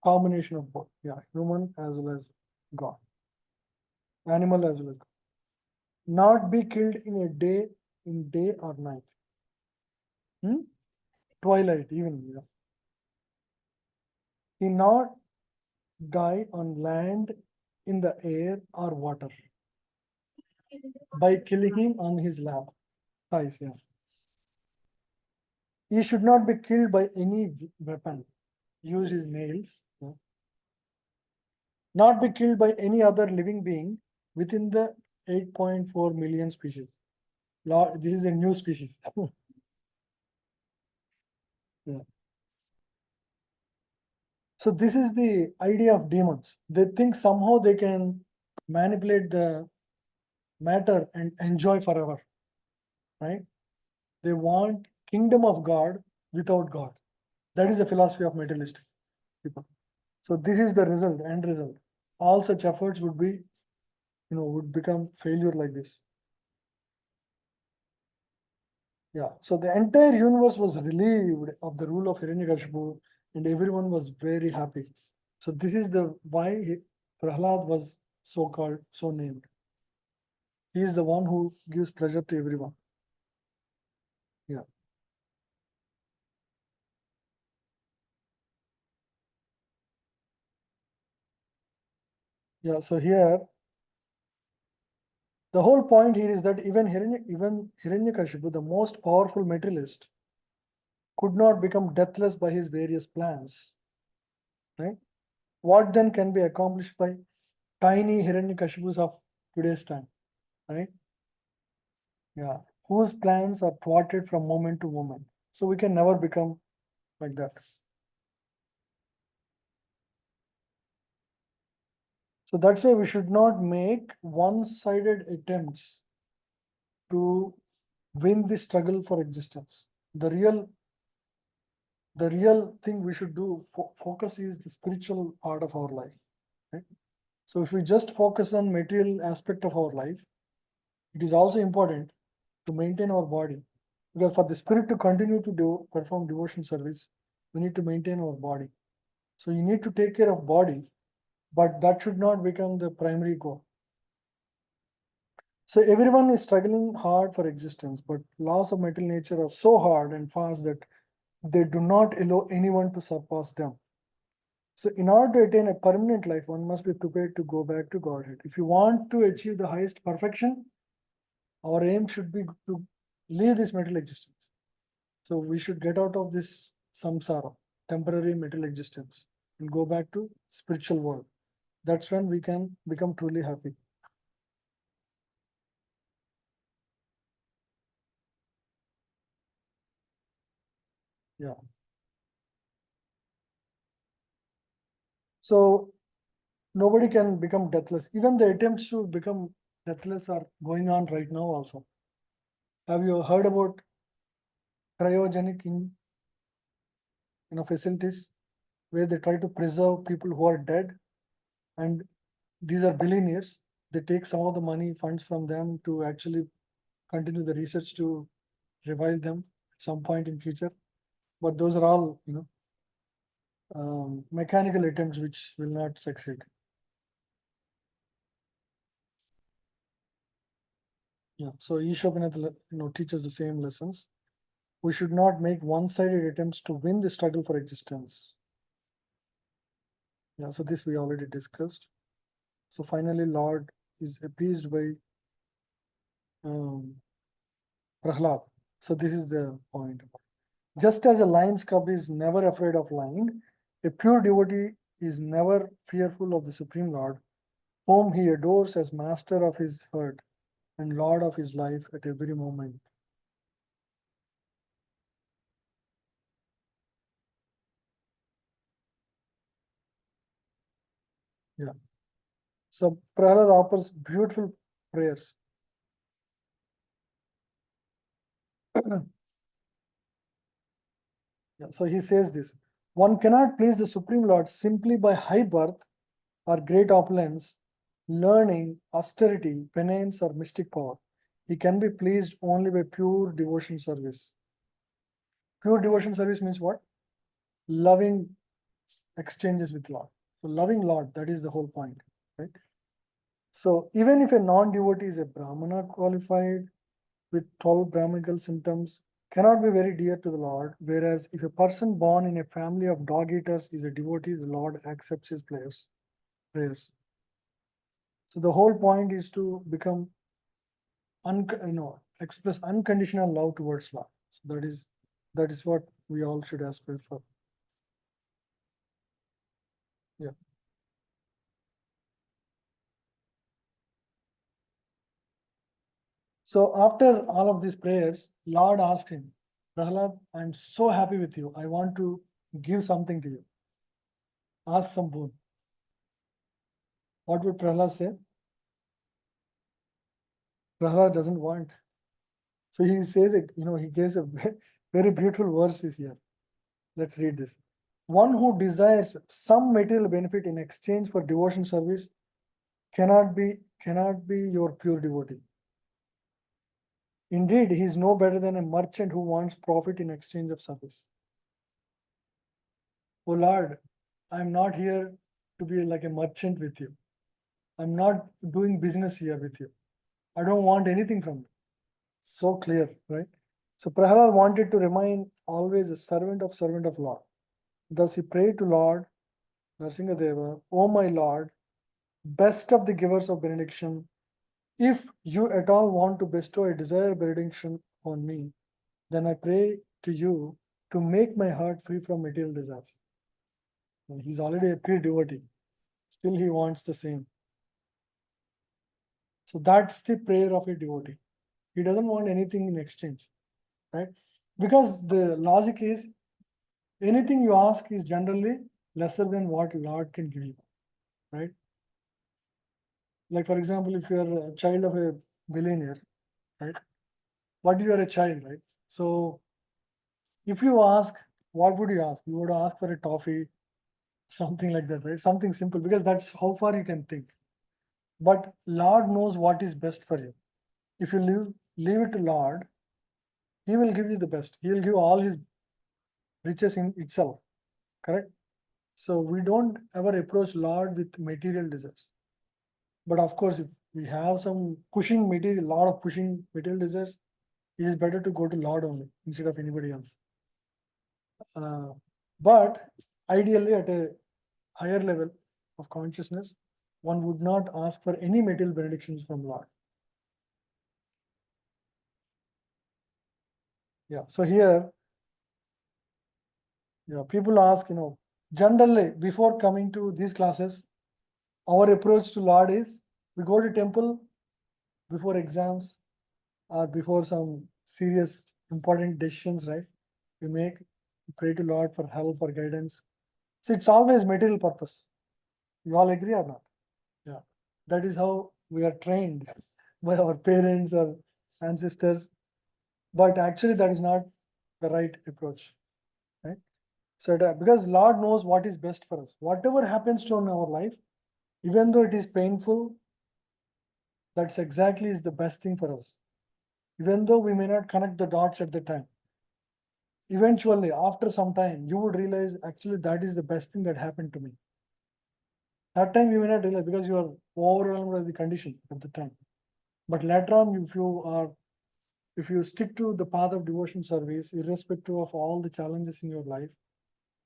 [SPEAKER 1] combination of both. Yeah, human as well as god. Animal as well as god. Not be killed in day or night. Twilight, evening. Yeah. He not die on land, in the air, or water by killing him on his lap. Thighs, yeah. He should not be killed by any weapon. Use his nails. Yeah. Not be killed by any other living being within the 8.4 million species. This is a new species. Yeah. So this is the idea of demons. They think somehow they can manipulate the matter and enjoy forever, right? They want kingdom of God without God. That is the philosophy of materialistic people. So this is the result, end result. All such efforts would be, would become failure like this. Yeah. So the entire universe was relieved of the rule of Hiranyakashipu, and everyone was very happy. So this is the why Prahlad was so called, so named. He is the one who gives pleasure to everyone. Yeah. Yeah. So here, the whole point here is that even Hiranyakashipu, the most powerful materialist, could not become deathless by his various plans. Right? What then can be accomplished by tiny Hiranyakashipus of today's time? Right? Yeah. Whose plans are thwarted from moment to moment. So we can never become like that. So that's why we should not make one-sided attempts to win the struggle for existence. The real thing we should do focus is the spiritual part of our life. Right? So if we just focus on material aspect of our life, it is also important to maintain our body, because for the spirit to continue to perform devotion service, we need to maintain our body. So you need to take care of body, but that should not become the primary goal. So everyone is struggling hard for existence, but laws of material nature are so hard and fast that they do not allow anyone to surpass them. So in order to attain a permanent life, one must be prepared to go back to Godhead. If you want to achieve the highest perfection, our aim should be to leave this material existence. So we should get out of this samsara, temporary material existence, and go back to spiritual world. That's when we can become truly happy. Yeah. So nobody can become deathless. Even the attempts to become deathless are going on right now also. Have you heard about cryogenic facilities where they try to preserve people who are dead, and these are billionaires. They take some of the money funds from them to actually continue the research to revive them at some point in future. But those are all mechanical attempts which will not succeed. Yeah. So Ishwanath teaches the same lessons. We should not make one-sided attempts to win the struggle for existence. Yeah. So this we already discussed. So finally, Lord is appeased by Prahlad. So this is the point. Just as a lion's cub is never afraid of lion, A pure devotee is never fearful of the Supreme Lord, whom he adores as master of his heart and Lord of his life at every moment. Yeah. So Prahlad offers beautiful prayers. Yeah, so he says this: one cannot please the Supreme Lord simply by high birth or great opulence, learning, austerity, penance, or mystic power. He can be pleased only by pure devotion service. Pure devotion service means what? Loving exchanges with Lord. So loving Lord, that is the whole point, right? So even if a non-devotee is a Brahmana qualified with 12 Brahminical symptoms, cannot be very dear to the Lord, whereas if a person born in a family of dog eaters is a devotee, the Lord accepts his prayers. So the whole point is to become express unconditional love towards Lord. So that is what we all should aspire for. Yeah. So after all of these prayers, Lord asked him, Prahlad, I'm so happy with you. I want to give something to you. Ask some boon. What would Prahlad say? Prahlad doesn't want. So he says it, he gives a very beautiful verse is here. Let's read this. One who desires some material benefit in exchange for devotion service cannot be your pure devotee. Indeed, he is no better than a merchant who wants profit in exchange of service. Oh Lord, I'm not here to be like a merchant with you. I'm not doing business here with you. I don't want anything from you. So clear, right? So Prahalad wanted to remain always a servant of Lord. Thus he prayed to Lord Narasimhadeva, O my Lord, best of the givers of benediction, if you at all want to bestow a desired benediction on me, then I pray to you to make my heart free from material desires. And he's already a pure devotee. Still he wants the same. So that's the prayer of a devotee. He doesn't want anything in exchange, right? Because the logic is anything you ask is generally lesser than what Lord can give you, right? Like for example, if you are a child of a billionaire, right? But you are a child, right? So if you ask, what would you ask? You would ask for a toffee, something like that, right? Something simple, because that's how far you can think. But Lord knows what is best for you. If you leave it to Lord, He will give you the best. He will give all His riches in itself, correct? So we don't ever approach Lord with material desires. But of course, if we have some pushing material, lot of pushing material desires, it is better to go to Lord only instead of anybody else. Uh, but ideally, at a higher level of consciousness, one would not ask for any material benedictions from Lord. Yeah. So here, people ask, generally before coming to these classes, our approach to Lord is we go to temple before exams or before some serious important decisions, right? We pray to Lord for help or guidance. So it's always material purpose. You all agree or not? Yeah. That is how we are trained by our parents or ancestors. But actually, that is not the right approach, right? So because Lord knows what is best for us. Whatever happens to in our life, even though it is painful, that's exactly is the best thing for us. Even though we may not connect the dots at the time, eventually, after some time, you would realize actually that is the best thing that happened to me. That time you may not realize because you are overwhelmed by the condition at the time. But later on, if you stick to the path of devotion service, irrespective of all the challenges in your life,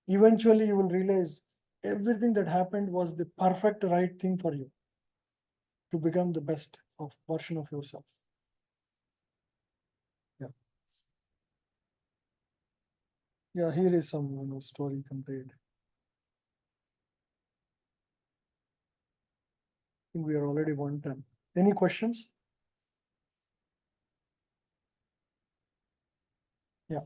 [SPEAKER 1] eventually you will realize everything that happened was the perfect right thing for you to become the best of version of yourself. Yeah. Yeah, here is some story compared. think we are already 1:10. Any questions? Yeah.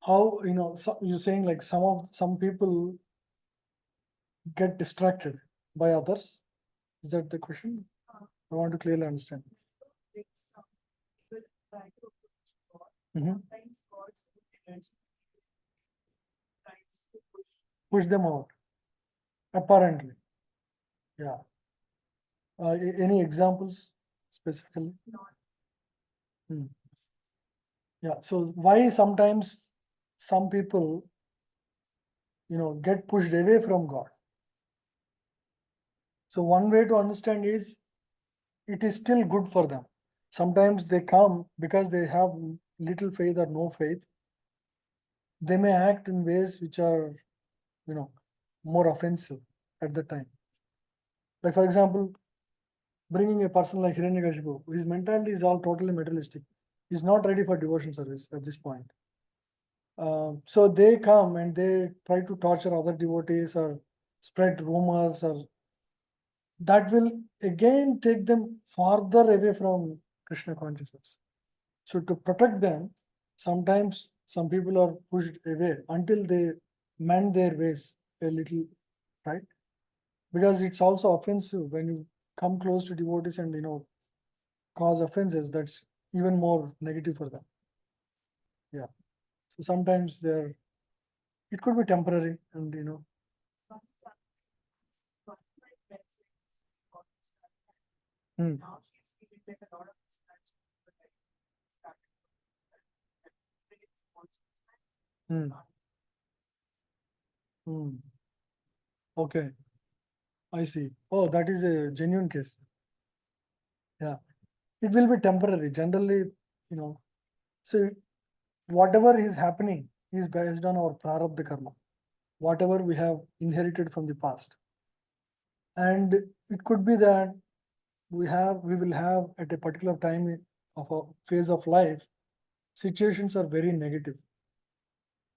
[SPEAKER 1] How, so you're saying like some people get distracted by others? Is that the question? I want to clearly understand. Mhm. Push them out, apparently. Yeah. Any examples specifically? Hmm. Yeah. So why sometimes some people, get pushed away from God? So one way to understand is it is still good for them. Sometimes they come because they have little faith or no faith. They may act in ways which are, more offensive at the time. Like for example, bringing a person like Hiranyakashipu, his mentality is all totally materialistic. He's not ready for devotion service at this point. So they come and they try to torture other devotees or spread rumors, or that will again take them farther away from Krishna consciousness. So to protect them, sometimes some people are pushed away until they mend their ways a little, right? Because it's also offensive when you come close to devotees and cause offenses. That's even more negative for them. Yeah. So sometimes they're it could be temporary, and hmm, hmm, hmm. Okay, I see. Oh, that is a genuine case. Yeah, it will be temporary. Generally, you know, so whatever is happening is based on our prarabdha karma, whatever we have inherited from the past. And it could be that we will have at a particular time of a phase of life, situations are very negative.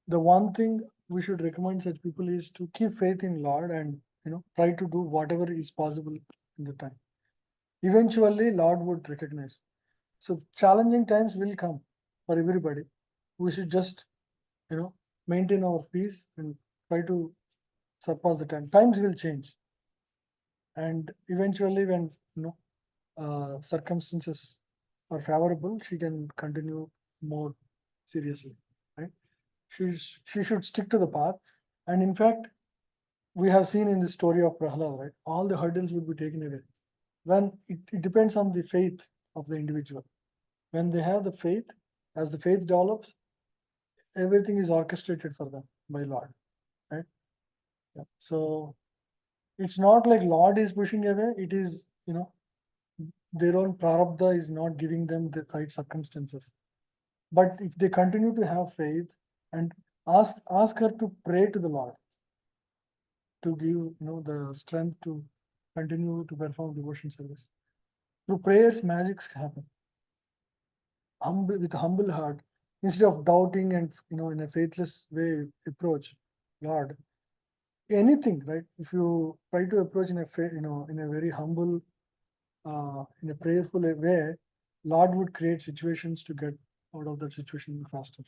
[SPEAKER 1] The one thing we should recommend such people is to keep faith in Lord and try to do whatever is possible in the time. Eventually, Lord would recognize. So challenging times will come for everybody. We should just you know maintain our peace and try to surpass the time. Times will change, and eventually, when circumstances are favorable, she can continue more seriously, right? She should stick to the path, and in fact, we have seen in the story of Prahlad, right? All the hurdles will be taken away. When it depends on the faith of the individual. When they have the faith, as the faith develops, everything is orchestrated for them by Lord, right? Yeah. So it's not like Lord is pushing away, it is, their own prarabdha is not giving them the right circumstances. But if they continue to have faith and ask her to pray to the Lord to give the strength to continue to perform devotion service. Through prayers, magics happen. Humble with a humble heart, instead of doubting and in a faithless way approach, Lord, anything, right? If you try to approach in a in a very humble, in a prayerful way, Lord would create situations to get out of that situation faster.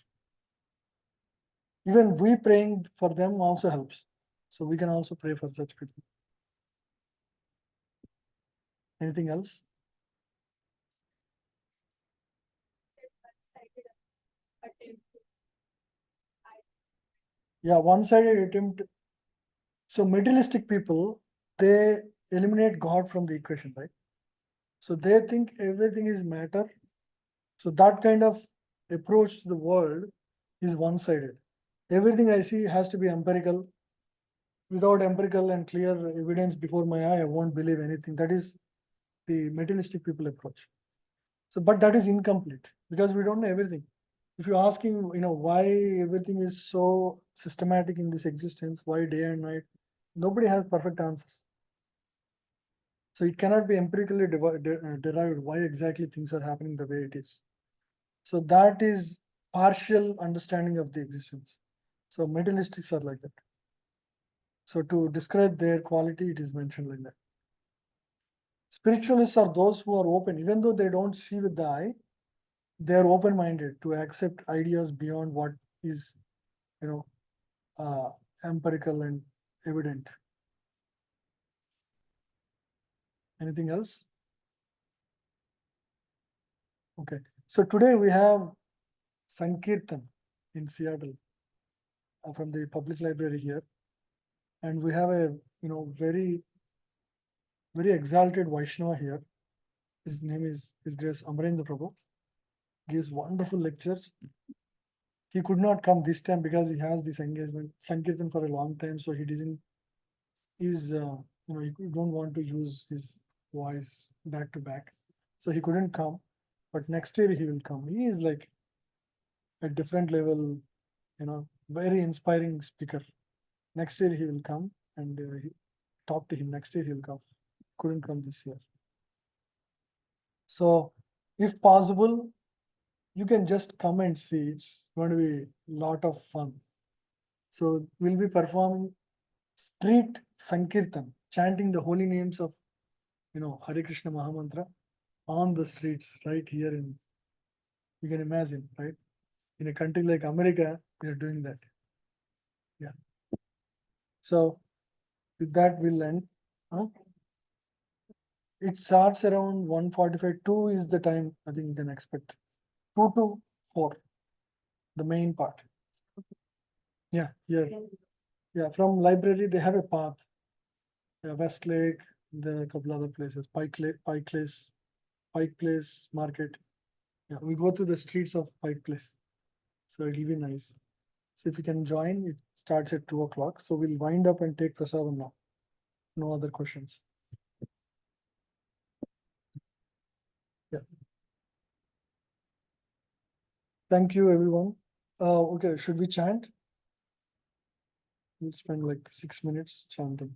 [SPEAKER 1] Even we praying for them also helps. So we can also pray for such people. Anything else? Yeah, one-sided attempt. So materialistic people, they eliminate God from the equation, right? So they think everything is matter. So that kind of approach to the world is one-sided. Everything I see has to be empirical. Without empirical and clear evidence before my eye, I won't believe anything. That is the materialistic people approach. So, but that is incomplete because we don't know everything. If you ask him, why everything is so systematic in this existence, why day and night, nobody has perfect answers. So it cannot be empirically derived why exactly things are happening the way it is. So that is partial understanding of the existence. So materialistics are like that. So to describe their quality, it is mentioned like that. Spiritualists are those who are open, even though they don't see with the eye, they are open-minded to accept ideas beyond what is, you know, uh, empirical and evident. Anything else? Okay. So today we have Sankirtan in Seattle from the public library here, and we have a very very exalted Vaishnava here. His name is His Grace Amarendra Prabhu. Gives wonderful lectures. He could not come this time because he has this engagement Sankirtan for a long time, so he doesn't is he don't want to use his voice back to back, so he couldn't come. But next year he will come. He is like a different level, very inspiring speaker. Next year he will come and talk to him. Next year he will come. Couldn't come this year. So, if possible, you can just come and see. It's going to be a lot of fun. So, we'll be performing street Sankirtan, chanting the holy names of, Hare Krishna Mahamantra on the streets right here in, you can imagine, right? In a country like America, we are doing that. Yeah. So, with that, we'll end. Huh? It starts around 1:45. 2 is the time I think you can expect. 2 to 4, the main part. Yeah, here. Yeah, from library they have a path. Yeah, Westlake, there are a couple other places. Pike Place Market. Yeah, we go through the streets of Pike Place. So it'll be nice. So if you can join, it starts at 2 o'clock. So we'll wind up and take prasadam now. No other questions. Yeah. Thank you, everyone. Okay, should we chant? We'll spend like 6 minutes chanting.